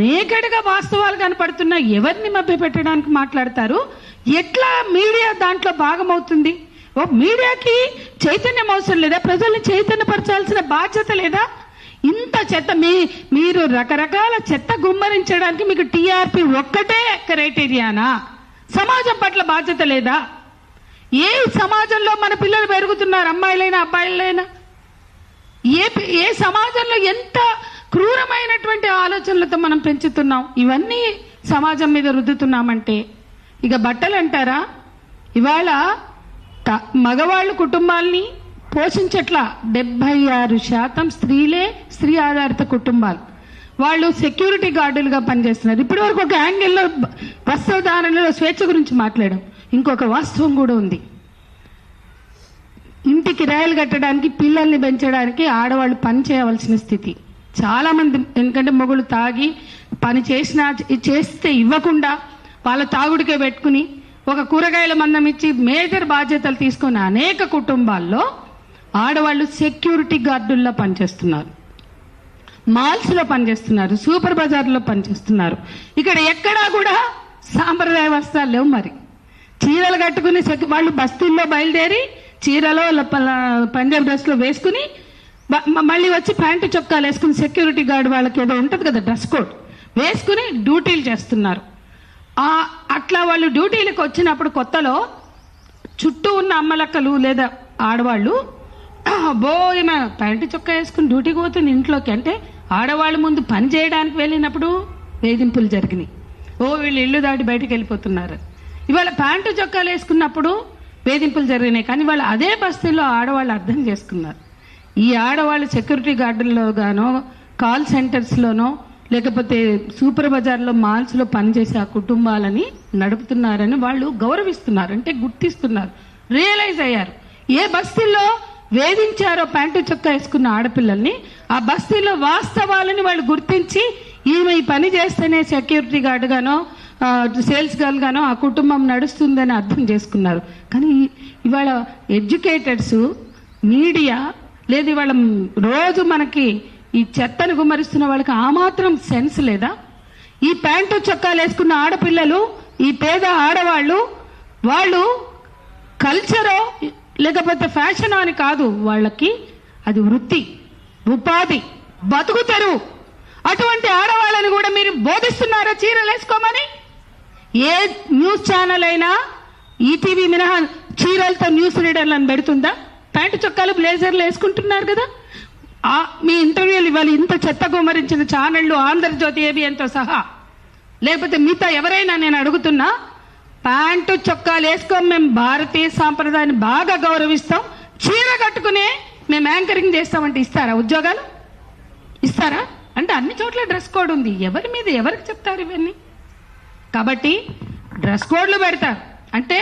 నేగడిగా వాస్తవాలు కనపడుతున్నా ఎవరిని మభ్య పెట్టడానికి మాట్లాడతారు? ఎట్లా మీడియా దాంట్లో భాగమవుతుంది? ఓ మీడియాకి చైతన్యం అవసరం లేదా? ప్రజల్ని చైతన్యపరచాల్సిన బాధ్యత లేదా? ఇంత చెత్త మీరు రకరకాల చెత్త గుమ్మరించడానికి మీకు టీఆర్పీ ఒక్కటే క్రైటీరియానా? సమాజం పట్ల బాధ్యత లేదా? ఏ సమాజంలో మన పిల్లలు పెరుగుతున్నారు, అమ్మాయిలైనా అబ్బాయిలైనా? ఏ సమాజంలో ఎంత క్రూరమైనటువంటి ఆలోచనలతో మనం పెంచుతున్నాం? ఇవన్నీ సమాజం మీద రుద్దుతున్నామంటే ఇక బట్టలు అంటారా? ఇవాళ మగవాళ్ళు కుటుంబాల్ని పోషించట్లా. 76% స్త్రీలే, స్త్రీ ఆధారిత కుటుంబాలు. వాళ్ళు సెక్యూరిటీ గార్డులుగా పనిచేస్తున్నారు. ఇప్పటి వరకు ఒక యాంగిల్లో వస్త్రధారణలో స్వేచ్ఛ గురించి మాట్లాడాం. ఇంకొక వాస్తవం కూడా ఉంది. ఇంటి కిరాయిలు కట్టడానికి, పిల్లల్ని పెంచడానికి ఆడవాళ్ళు పని చేయవలసిన స్థితి చాలా మంది. ఎందుకంటే మొగుళ్ళు తాగి పని చేస్తే ఇవ్వకుండా వాళ్ళ తాగుడికే పెట్టుకుని ఒక కూరగాయల మందం ఇచ్చి మేజర్ బాధ్యతలు తీసుకున్న అనేక కుటుంబాల్లో ఆడవాళ్ళు సెక్యూరిటీ గార్డుల్లో పనిచేస్తున్నారు, మాల్స్ లో పనిచేస్తున్నారు, సూపర్ బజార్లో పనిచేస్తున్నారు. ఇక్కడ ఎక్కడా కూడా సాంప్రదాయ వస్త్రాలు లేవు. మరి చీరలు కట్టుకుని వాళ్ళు బస్తీల్లో బయలుదేరి చీరలో పంజాబ్ డ్రెస్ లో వేసుకుని మళ్ళీ వచ్చి ప్యాంటు చొక్కాలు వేసుకుని సెక్యూరిటీ గార్డ్ వాళ్ళకి ఏదో ఉంటుంది కదా డ్రెస్ కోడ్ వేసుకుని డ్యూటీలు చేస్తున్నారు. అట్లా వాళ్ళు డ్యూటీలకు వచ్చినప్పుడు కొత్తలో చుట్టూ ఉన్న అమ్మలక్కలు లేదా ఆడవాళ్ళు ఈమె ప్యాంటు చొక్కా వేసుకుని డ్యూటీకి పోతుంది ఇంట్లోకి అంటే ఆడవాళ్ళు ముందు పని చేయడానికి వెళ్ళినప్పుడు వేధింపులు జరిగినాయి. వీళ్ళు ఇల్లు దాటి బయటకు వెళ్ళిపోతున్నారు. ఇవాళ ప్యాంటు చొక్కాలు వేసుకున్నప్పుడు వేధింపులు జరిగినాయి. కానీ వాళ్ళు అదే బస్తీల్లో ఆడవాళ్ళు అర్థం చేసుకున్నారు. ఈ ఆడవాళ్ళు సెక్యూరిటీ గార్డుల్లో గానో కాల్ సెంటర్స్లోనో లేకపోతే సూపర్ బజార్లో మాల్స్లో పనిచేసే ఆ కుటుంబాలని నడుపుతున్నారని వాళ్ళు గౌరవిస్తున్నారు, అంటే గుర్తిస్తున్నారు, రియలైజ్ అయ్యారు. ఏ బస్తీల్లో వేధించారో ప్యాంటు చొక్కా వేసుకున్న ఆడపిల్లల్ని ఆ బస్తీలో వాస్తవాలని వాళ్ళు గుర్తించి ఈమె ఈ పని చేస్తేనే సెక్యూరిటీ గార్డ్ గానో సేల్స్ గర్ల్ గానో ఆ కుటుంబం నడుస్తుందని అర్థం చేసుకున్నారు. కానీ ఇవాళ ఎడ్యుకేటెడ్స్ మీడియా లేదు ఇవాళ రోజు మనకి ఈ చెత్తను గుమ్మరిస్తున్న వాళ్ళకి ఆ మాత్రం సెన్స్ లేదా? ఈ ప్యాంటు చొక్కాలు వేసుకున్న ఆడపిల్లలు, ఈ పేద ఆడవాళ్ళు, వాళ్ళు కల్చరో లేకపోతే ఫ్యాషన్ అని కాదు, వాళ్ళకి అది వృత్తి, ఉపాధి, బతుకు తెరువు. అటువంటి ఆడవాళ్ళని కూడా మీరు బోధిస్తున్నారా చీరలు వేసుకోమని? ఏ న్యూస్ ఛానల్ అయినా ఈటీవీ మినహా చీరలతో న్యూస్ రీడర్లను పెడుతుందా? ప్యాంటు చొక్కాలు బ్లేజర్లు వేసుకుంటున్నారు కదా. మీ ఇంటర్వ్యూలు ఇవ్వాలి ఇంత చెత్త గుమ్మరించిన ఛానళ్లు ఆంధ్రజ్యోతి ఏబిఎన్తో సహా, లేకపోతే మిగతా ఎవరైనా నేను అడుగుతున్నా, ప్యాంటు చొక్కాలు వేసుకోం, మేము భారతీయ సాంప్రదాయాన్ని బాగా గౌరవిస్తాం, చీర కట్టుకునే మేము యాంకరింగ్ చేస్తామంటే ఇస్తారా? ఉద్యోగాలు ఇస్తారా? అంటే అన్ని చోట్ల డ్రెస్ కోడ్ ఉంది. ఎవరి మీద ఎవరికి చెప్తారు ఇవన్నీ? కాబట్టి డ్రెస్ కోడ్లు పెడతారు. అంటే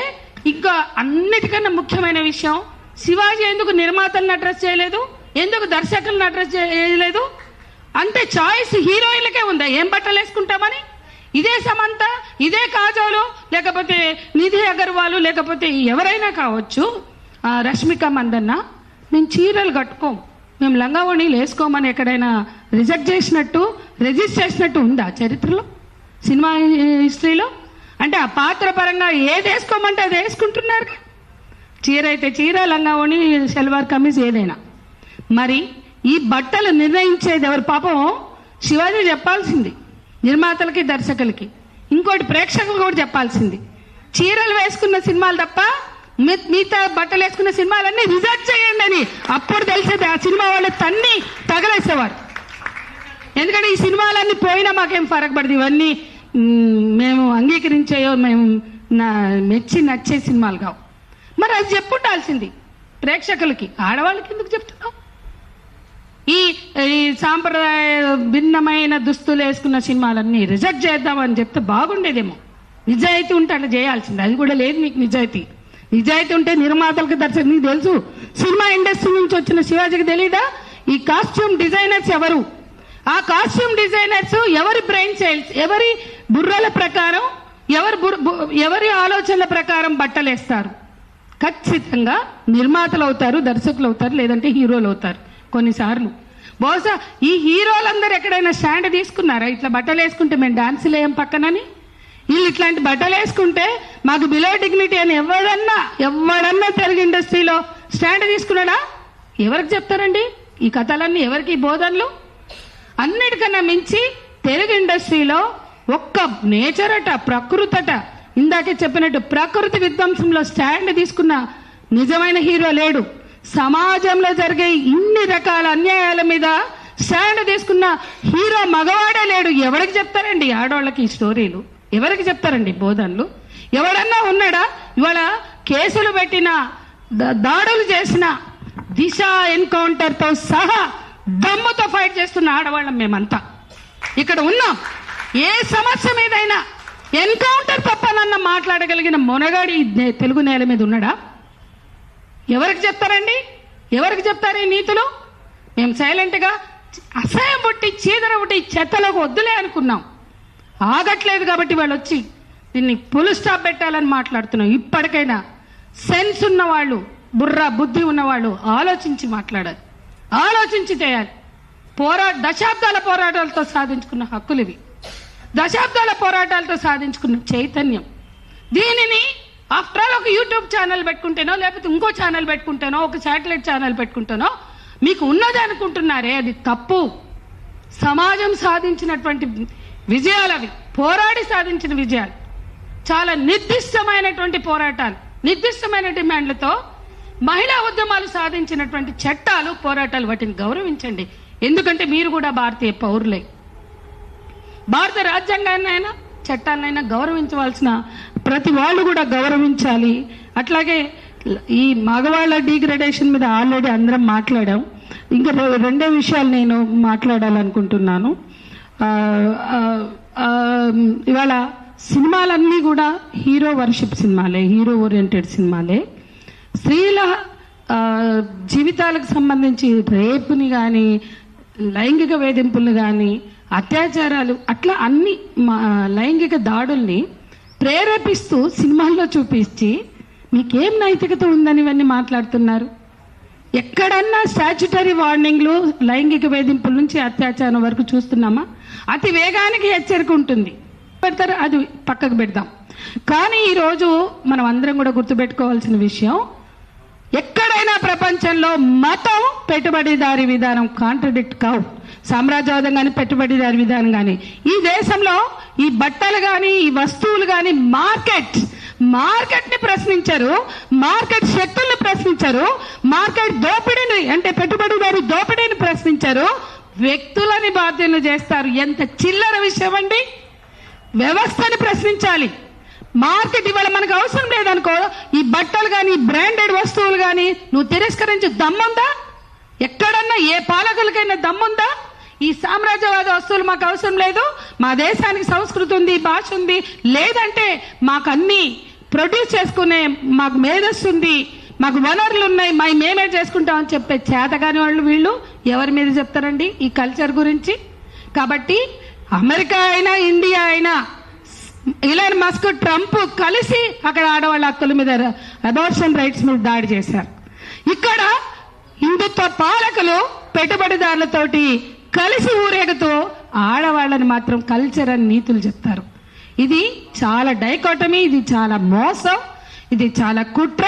ఇంకా అన్నిటికన్నా ముఖ్యమైన విషయం, శివాజీ ఎందుకు నిర్మాతలను అడ్రస్ చేయలేదు, ఎందుకు దర్శకులను అడ్రస్ చేయలేదు? అంటే చాయిస్ హీరోయిన్లకే ఉందా ఏం బట్టలు వేసుకుంటామని? ఇదే సమంత, ఇదే కాజోలు, లేకపోతే నిధి అగర్వాల్, లేకపోతే ఎవరైనా కావచ్చు, రష్మిక మందన్న, మేము చీరలు కట్టుకోం, మేము లంగావోణీలు వేసుకోమని ఎక్కడైనా రిజెక్ట్ చేసినట్టు రిజిస్టర్ చేసినట్టు ఉందా చరిత్రలో, సినిమా హిస్టరీలో? అంటే ఆ పాత్ర పరంగా ఏది వేసుకోమంటే అది వేసుకుంటున్నారు. చీర అయితే చీర, లంగావోణి, సల్వార్ కమీజ్ ఏదైనా. మరి ఈ బట్టలు నిర్ణయించేది ఎవరు? పాపం శివాజీ చెప్పాల్సింది నిర్మాతలకి, దర్శకులకి. ఇంకోటి ప్రేక్షకులు కూడా చెప్పాల్సింది, చీరలు వేసుకున్న సినిమాలు తప్ప మిగతా బట్టలు వేసుకున్న సినిమాలన్నీ రిజెక్ట్ చేయండి అని. అప్పుడు తెలిసేది ఆ సినిమా వాళ్ళు తన్ని తగలేసేవారు. ఎందుకంటే ఈ సినిమాలన్నీ పోయినా మాకేం ఫరక్ పడదు, ఇవన్నీ మేము అంగీకరించేయో మేము మెచ్చి నచ్చే సినిమాలు కావు. మరి అది చెప్పుండాల్సింది ప్రేక్షకులకి. ఆడవాళ్ళకి ఎందుకు చెప్తున్నావు? ఈ సాంప్రదాయ భిన్నమైన దుస్తులు వేసుకున్న సినిమాలన్నీ రిజెక్ట్ చేద్దామని చెప్తే బాగుండేదేమో. నిజాయితీ ఉంటే అట్లా చేయాల్సింది. అది కూడా లేదు మీకు నిజాయితీ. నిజాయితీ ఉంటే నిర్మాతలకు, దర్శకులకు తెలుసు. సినిమా ఇండస్ట్రీ నుంచి వచ్చిన శివాజీకి తెలీదా ఈ కాస్ట్యూమ్ డిజైనర్స్ ఎవరు? ఆ కాస్ట్యూమ్ డిజైనర్స్ ఎవరి బ్రెయిన్ సెల్స్, ఎవరి బుర్రల ప్రకారం, ఎవరి ఆలోచనల ప్రకారం బట్టలు వేస్తారు? ఖచ్చితంగా నిర్మాతలు అవుతారు, దర్శకులు అవుతారు, లేదంటే హీరోలు అవుతారు. కొన్నిసార్లు బహుశా ఈ హీరోలందరూ ఎక్కడైనా స్టాండ్ తీసుకున్నారా? ఇట్లా బట్టలు వేసుకుంటే మేము డాన్సులు వేయం పక్కనని, వీళ్ళు ఇట్లాంటి బట్టలు వేసుకుంటే మాకు బిలో డిగ్నిటీ అని ఎవడన్నా తెలుగు ఇండస్ట్రీలో స్టాండ్ తీసుకున్నాడా? ఎవరికి చెప్తారండి ఈ కథలన్నీ? ఎవరికి బోధనలు? అన్నిటికన్నా మించి తెలుగు ఇండస్ట్రీలో ఒక్క నేచర్ అట, ప్రకృతట, ఇందాకే చెప్పినట్టు ప్రకృతి విధ్వంసంలో స్టాండ్ తీసుకున్న నిజమైన హీరో లేడు. సమాజంలో జరిగే ఇన్ని రకాల అన్యాయాల మీద స్టాండ్ తీసుకున్న హీరో మగవాడే లేడు. ఎవరికి చెప్తారండి ఆడవాళ్ళకి ఈ స్టోరీలు? ఎవరికి చెప్తారండి బోధనలు? ఎవడన్నా ఉన్నాడా? ఇవాళ కేసులు పెట్టిన, దాడులు చేసిన, దిశ ఎన్కౌంటర్ తో సహా దమ్ముతో ఫైట్ చేస్తున్న ఆడవాళ్ళం మేమంతా ఇక్కడ ఉన్నాం. ఏ సమస్య మీదైనా ఎన్కౌంటర్ తప్పనన్న మాట్లాడగలిగిన మొనగాడి తెలుగు నేల మీద ఉన్నాడా? ఎవరికి చెప్తారండి? ఎవరికి చెప్తారు ఈ నీతులు? మేము సైలెంట్ గా అసహ్యం పుట్టి, చీదర పుట్టి చెత్తలోకి వద్దులే అనుకున్నాం. ఆగట్లేదు కాబట్టి వాళ్ళు వచ్చి దీన్ని ఫుల్ స్టాప్ పెట్టాలని మాట్లాడుతున్నాం. ఇప్పటికైనా సెన్స్ ఉన్నవాళ్ళు, బుద్ధి ఉన్నవాళ్ళు ఆలోచించి మాట్లాడాలి, ఆలోచించి చేయాలి. దశాబ్దాల పోరాటాలతో సాధించుకున్న హక్కులు ఇవి, దశాబ్దాల పోరాటాలతో సాధించుకున్న చైతన్యం. దీనిని ఆఫ్టర్ ఆల్ ఒక యూట్యూబ్ ఛానల్ పెట్టుకుంటేనో, లేకపోతే ఇంకో ఛానల్ పెట్టుకుంటేనో, ఒక శాటిలైట్ ఛానల్ పెట్టుకుంటేనో మీకు ఉన్నది అనుకుంటున్నారే, అది తప్పు. సమాజం సాధించినటువంటి విజయాలు అవి, పోరాడి సాధించిన విజయాలు, చాలా నిర్దిష్టమైనటువంటి పోరాటాలు, నిర్దిష్టమైన డిమాండ్లతో మహిళా ఉద్యమాలు సాధించినటువంటి చట్టాలు, పోరాటాలు, వాటిని గౌరవించండి. ఎందుకంటే మీరు కూడా భారతీయ పౌరులే. భారత రాజ్యాంగాన్నైనా చట్టాలనైనా గౌరవించవలసిన ప్రతి వాళ్ళు కూడా గౌరవించాలి. అట్లాగే ఈ మగవాళ్ళ డిగ్రేడేషన్ మీద ఆల్రెడీ అందరం మాట్లాడాం. ఇంకా రెండే విషయాలు నేను మాట్లాడాలనుకుంటున్నాను. ఇవాళ సినిమాలన్నీ కూడా హీరో వర్షిప్ సినిమాలే, హీరో ఓరియంటెడ్ సినిమాలే. స్త్రీల జీవితాలకు సంబంధించి రేపుని కానీ, లైంగిక వేధింపులు కానీ, అత్యాచారాలు, అట్లా అన్ని లైంగిక దాడుల్ని ప్రేరేపిస్తూ సినిమాల్లో చూపించి మీకేం నైతికత ఉందని ఇవన్నీ మాట్లాడుతున్నారు. ఎక్కడన్నా స్టాచ్యుటరీ వార్నింగ్లు లైంగిక వేధింపుల నుంచి అత్యాచారం వరకు చూస్తున్నామా? అతి వేగానికి హెచ్చరిక ఉంటుంది, పెడతారు, అది పక్కకు పెడదాం. కానీ ఈరోజు మనం అందరం కూడా గుర్తుపెట్టుకోవాల్సిన విషయం, ఎక్కడైనా ప్రపంచంలో మతం, పెట్టుబడిదారీ విధానం కాంట్రడిక్ట్ కావు. సామ్రాజ్యవాదం కానీ, పెట్టుబడిదారీ విధానం కానీ. ఈ దేశంలో ఈ బట్టలు కానీ, ఈ వస్తువులు కానీ, మార్కెట్ ని ప్రశ్నించారు, మార్కెట్ శక్తుల్ని ప్రశ్నించారు, మార్కెట్ దోపిడీని అంటే పెట్టుబడిదారు దోపిడీని ప్రశ్నించారు, వ్యక్తులని బాధ్యులు చేస్తారు. ఎంత చిల్లర విషయం అండి. వ్యవస్థని ప్రశ్నించాలి. మార్కెట్ ఇవాళ మనకు అవసరం లేదనుకో, ఈ బట్టలు కానీ, బ్రాండెడ్ వస్తువులు కానీ నువ్వు తిరస్కరించి దమ్ముందా? ఎక్కడన్నా ఏ పాలకులకైనా దమ్ముందా? ఈ సామ్రాజ్యవాద వస్తువులు మాకు అవసరం లేదు, మా దేశానికి సంస్కృతి ఉంది, భాష ఉంది, లేదంటే మాకు అన్ని ప్రొడ్యూస్ చేసుకునే మాకు మేధస్సు ఉంది, మాకు వనరులు ఉన్నాయి, మేమే చేసుకుంటామని చెప్పే చేతగాని వాళ్ళు వీళ్ళు ఎవరి మీద చెప్తారండి ఈ కల్చర్ గురించి? కాబట్టి అమెరికా అయినా, ఇండియా అయినా, ఇలాన్ మస్క్, ట్రంప్ కలిసి అక్కడ ఆడవాళ్ళ హక్కుల మీద, అబార్షన్ రైట్స్ మీద దాడి చేశారు. ఇక్కడ హిందుత్వ పాలకులు పెట్టుబడిదారులతోటి కలిసి ఊరేగుతూ ఆడవాళ్ళని మాత్రం కల్చర్ అని నీతులు చెప్తారు. ఇది చాలా డైకోటమీ, ఇది చాలా మోసం, ఇది చాలా కుట్ర.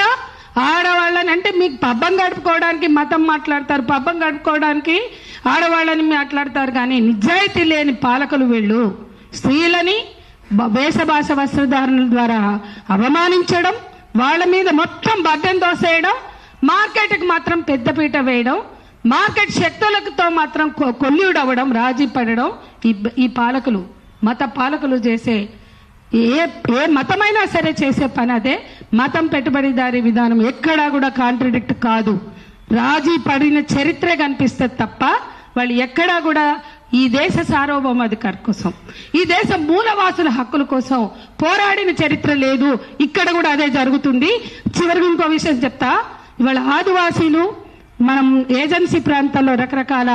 ఆడవాళ్ళని అంటే మీకు పబ్బం గడుపుకోవడానికి మతం మాట్లాడతారు, పబ్బం గడుపుకోవడానికి ఆడవాళ్ళని మాట్లాడతారు, కానీ నిజాయితీ లేని పాలకులు వీళ్ళు. స్త్రీలని వేషభాష వస్త్రధారణల ద్వారా అవమానించడం, వాళ్ళ మీద మొత్తం బద్దం దోసేయడం, మార్కెట్కి మాత్రం పెద్దపీట వేయడం, మార్కెట్ శక్తులతో మాత్రం కొల్లుడవడం, రాజీ పడడం ఈ పాలకులు, మత పాలకులు చేసే ఏ మతమైనా సరే చేసే పని అదే. మతం, పెట్టుబడిదారీ విధానం ఎక్కడా కూడా కాంట్రడిక్ట్ కాదు. రాజీ పడిన చరిత్రే కనిపిస్తుంది తప్ప వాళ్ళు ఎక్కడా కూడా ఈ దేశ సార్వభౌమాధికారం కోసం, ఈ దేశ మూలవాసుల హక్కుల కోసం పోరాడిన చరిత్ర లేదు. ఇక్కడ కూడా అదే జరుగుతుంది. చివరికి ఇంకో విషయం చెప్తా. ఇవాళ ఆదివాసీలు మనం ఏజెన్సీ ప్రాంతాల్లో రకరకాల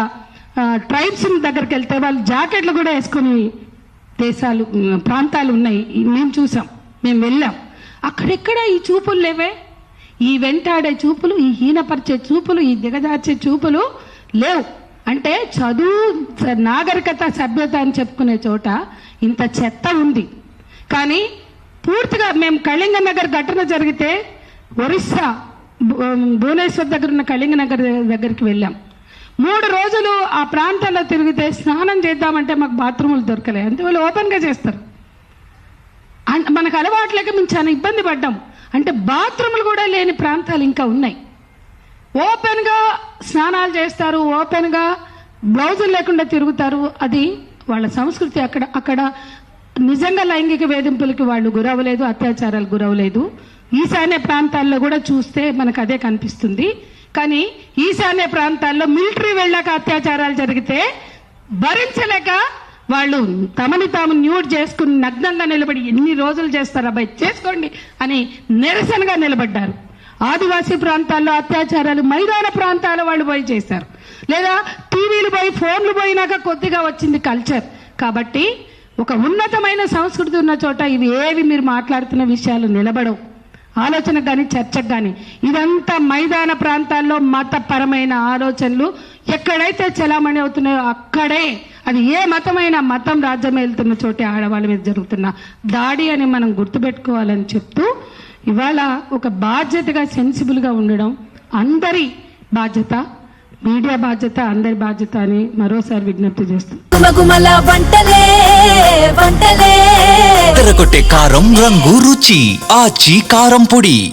ట్రైబ్స్ దగ్గరికి వెళ్తే వాళ్ళు జాకెట్లు కూడా వేసుకుని ప్రాంతాలు ఉన్నాయి. మేము చూసాం, మేము వెళ్ళాం. అక్కడెక్కడ ఈ చూపులు లేవే, ఈ వెంటాడే చూపులు, ఈ హీనపరిచే చూపులు, ఈ దిగజార్చే చూపులు లేవు. అంటే చదువు, నాగరికత, సభ్యత అని చెప్పుకునే చోట ఇంత చెత్త ఉంది. కానీ పూర్తిగా మేము కళింగ నగర్ ఘటన జరిగితే ఒరిస్సా భువనేశ్వర్ దగ్గర ఉన్న కళింగ నగర్ దగ్గరికి వెళ్ళాం. 3 రోజులు ఆ ప్రాంతాల్లో తిరిగితే స్నానం చేద్దామంటే మాకు బాత్రూములు దొరకలేదు. అంటే వాళ్ళు ఓపెన్గా చేస్తారు. మనకు అలవాట్లేక మేము చాలా ఇబ్బంది పడ్డాం. అంటే బాత్రూములు కూడా లేని ప్రాంతాలు ఇంకా ఉన్నాయి. ఓపెన్గా స్నానాలు చేస్తారు, ఓపెన్గా బ్లౌజులు లేకుండా తిరుగుతారు. అది వాళ్ళ సంస్కృతి. అక్కడ నిజంగా లైంగిక వేధింపులకి వాళ్ళు గురవలేదు, అత్యాచారాలు గురవలేదు. ఈశాన్య ప్రాంతాల్లో కూడా చూస్తే మనకు అదే కనిపిస్తుంది. కానీ ఈశాన్య ప్రాంతాల్లో మిలిటరీ వెళ్ళాక అత్యాచారాలు జరిగితే భరించలేక వాళ్ళు తమని తాము న్యూడ్ చేసుకుని నగ్నంగా నిలబడి ఎన్ని రోజులు చేస్తారు అబ్బాయి చేసుకోండి అని నిరసనగా నిలబడ్డారు. ఆదివాసీ ప్రాంతాల్లో అత్యాచారాలు మైదాన ప్రాంతాల వాళ్ళు పోయి చేశారు. లేదా టీవీలు పోయి, ఫోన్లు పోయినాక కొద్దిగా వచ్చింది కల్చర్. కాబట్టి ఒక ఉన్నతమైన సంస్కృతి ఉన్న చోట ఇవి ఏవి మీరు మాట్లాడుతున్న విషయాలు నిలబడవు, ఆలోచనకు కానీ చర్చకు కానీ. ఇదంతా మైదాన ప్రాంతాల్లో మతపరమైన ఆలోచనలు ఎక్కడైతే చలామణి అవుతున్నాయో అక్కడే, అది ఏ మతమైన మతం రాజ్యం వెళ్తున్న చోటే ఆడవాళ్ళ మీద జరుగుతున్న దాడి అని మనం గుర్తుపెట్టుకోవాలని చెప్తూ, ఇవాళ ఒక బాధ్యతగా సెన్సిబుల్గా ఉండడం అందరి బాధ్యత, మీడియా బాధ్యత, అందరి బాధ్యత అని మరోసారి విజ్ఞప్తి చేస్తాం. తెరకొట్టే కారం రంగు రుచి ఆచి కారం పొడి.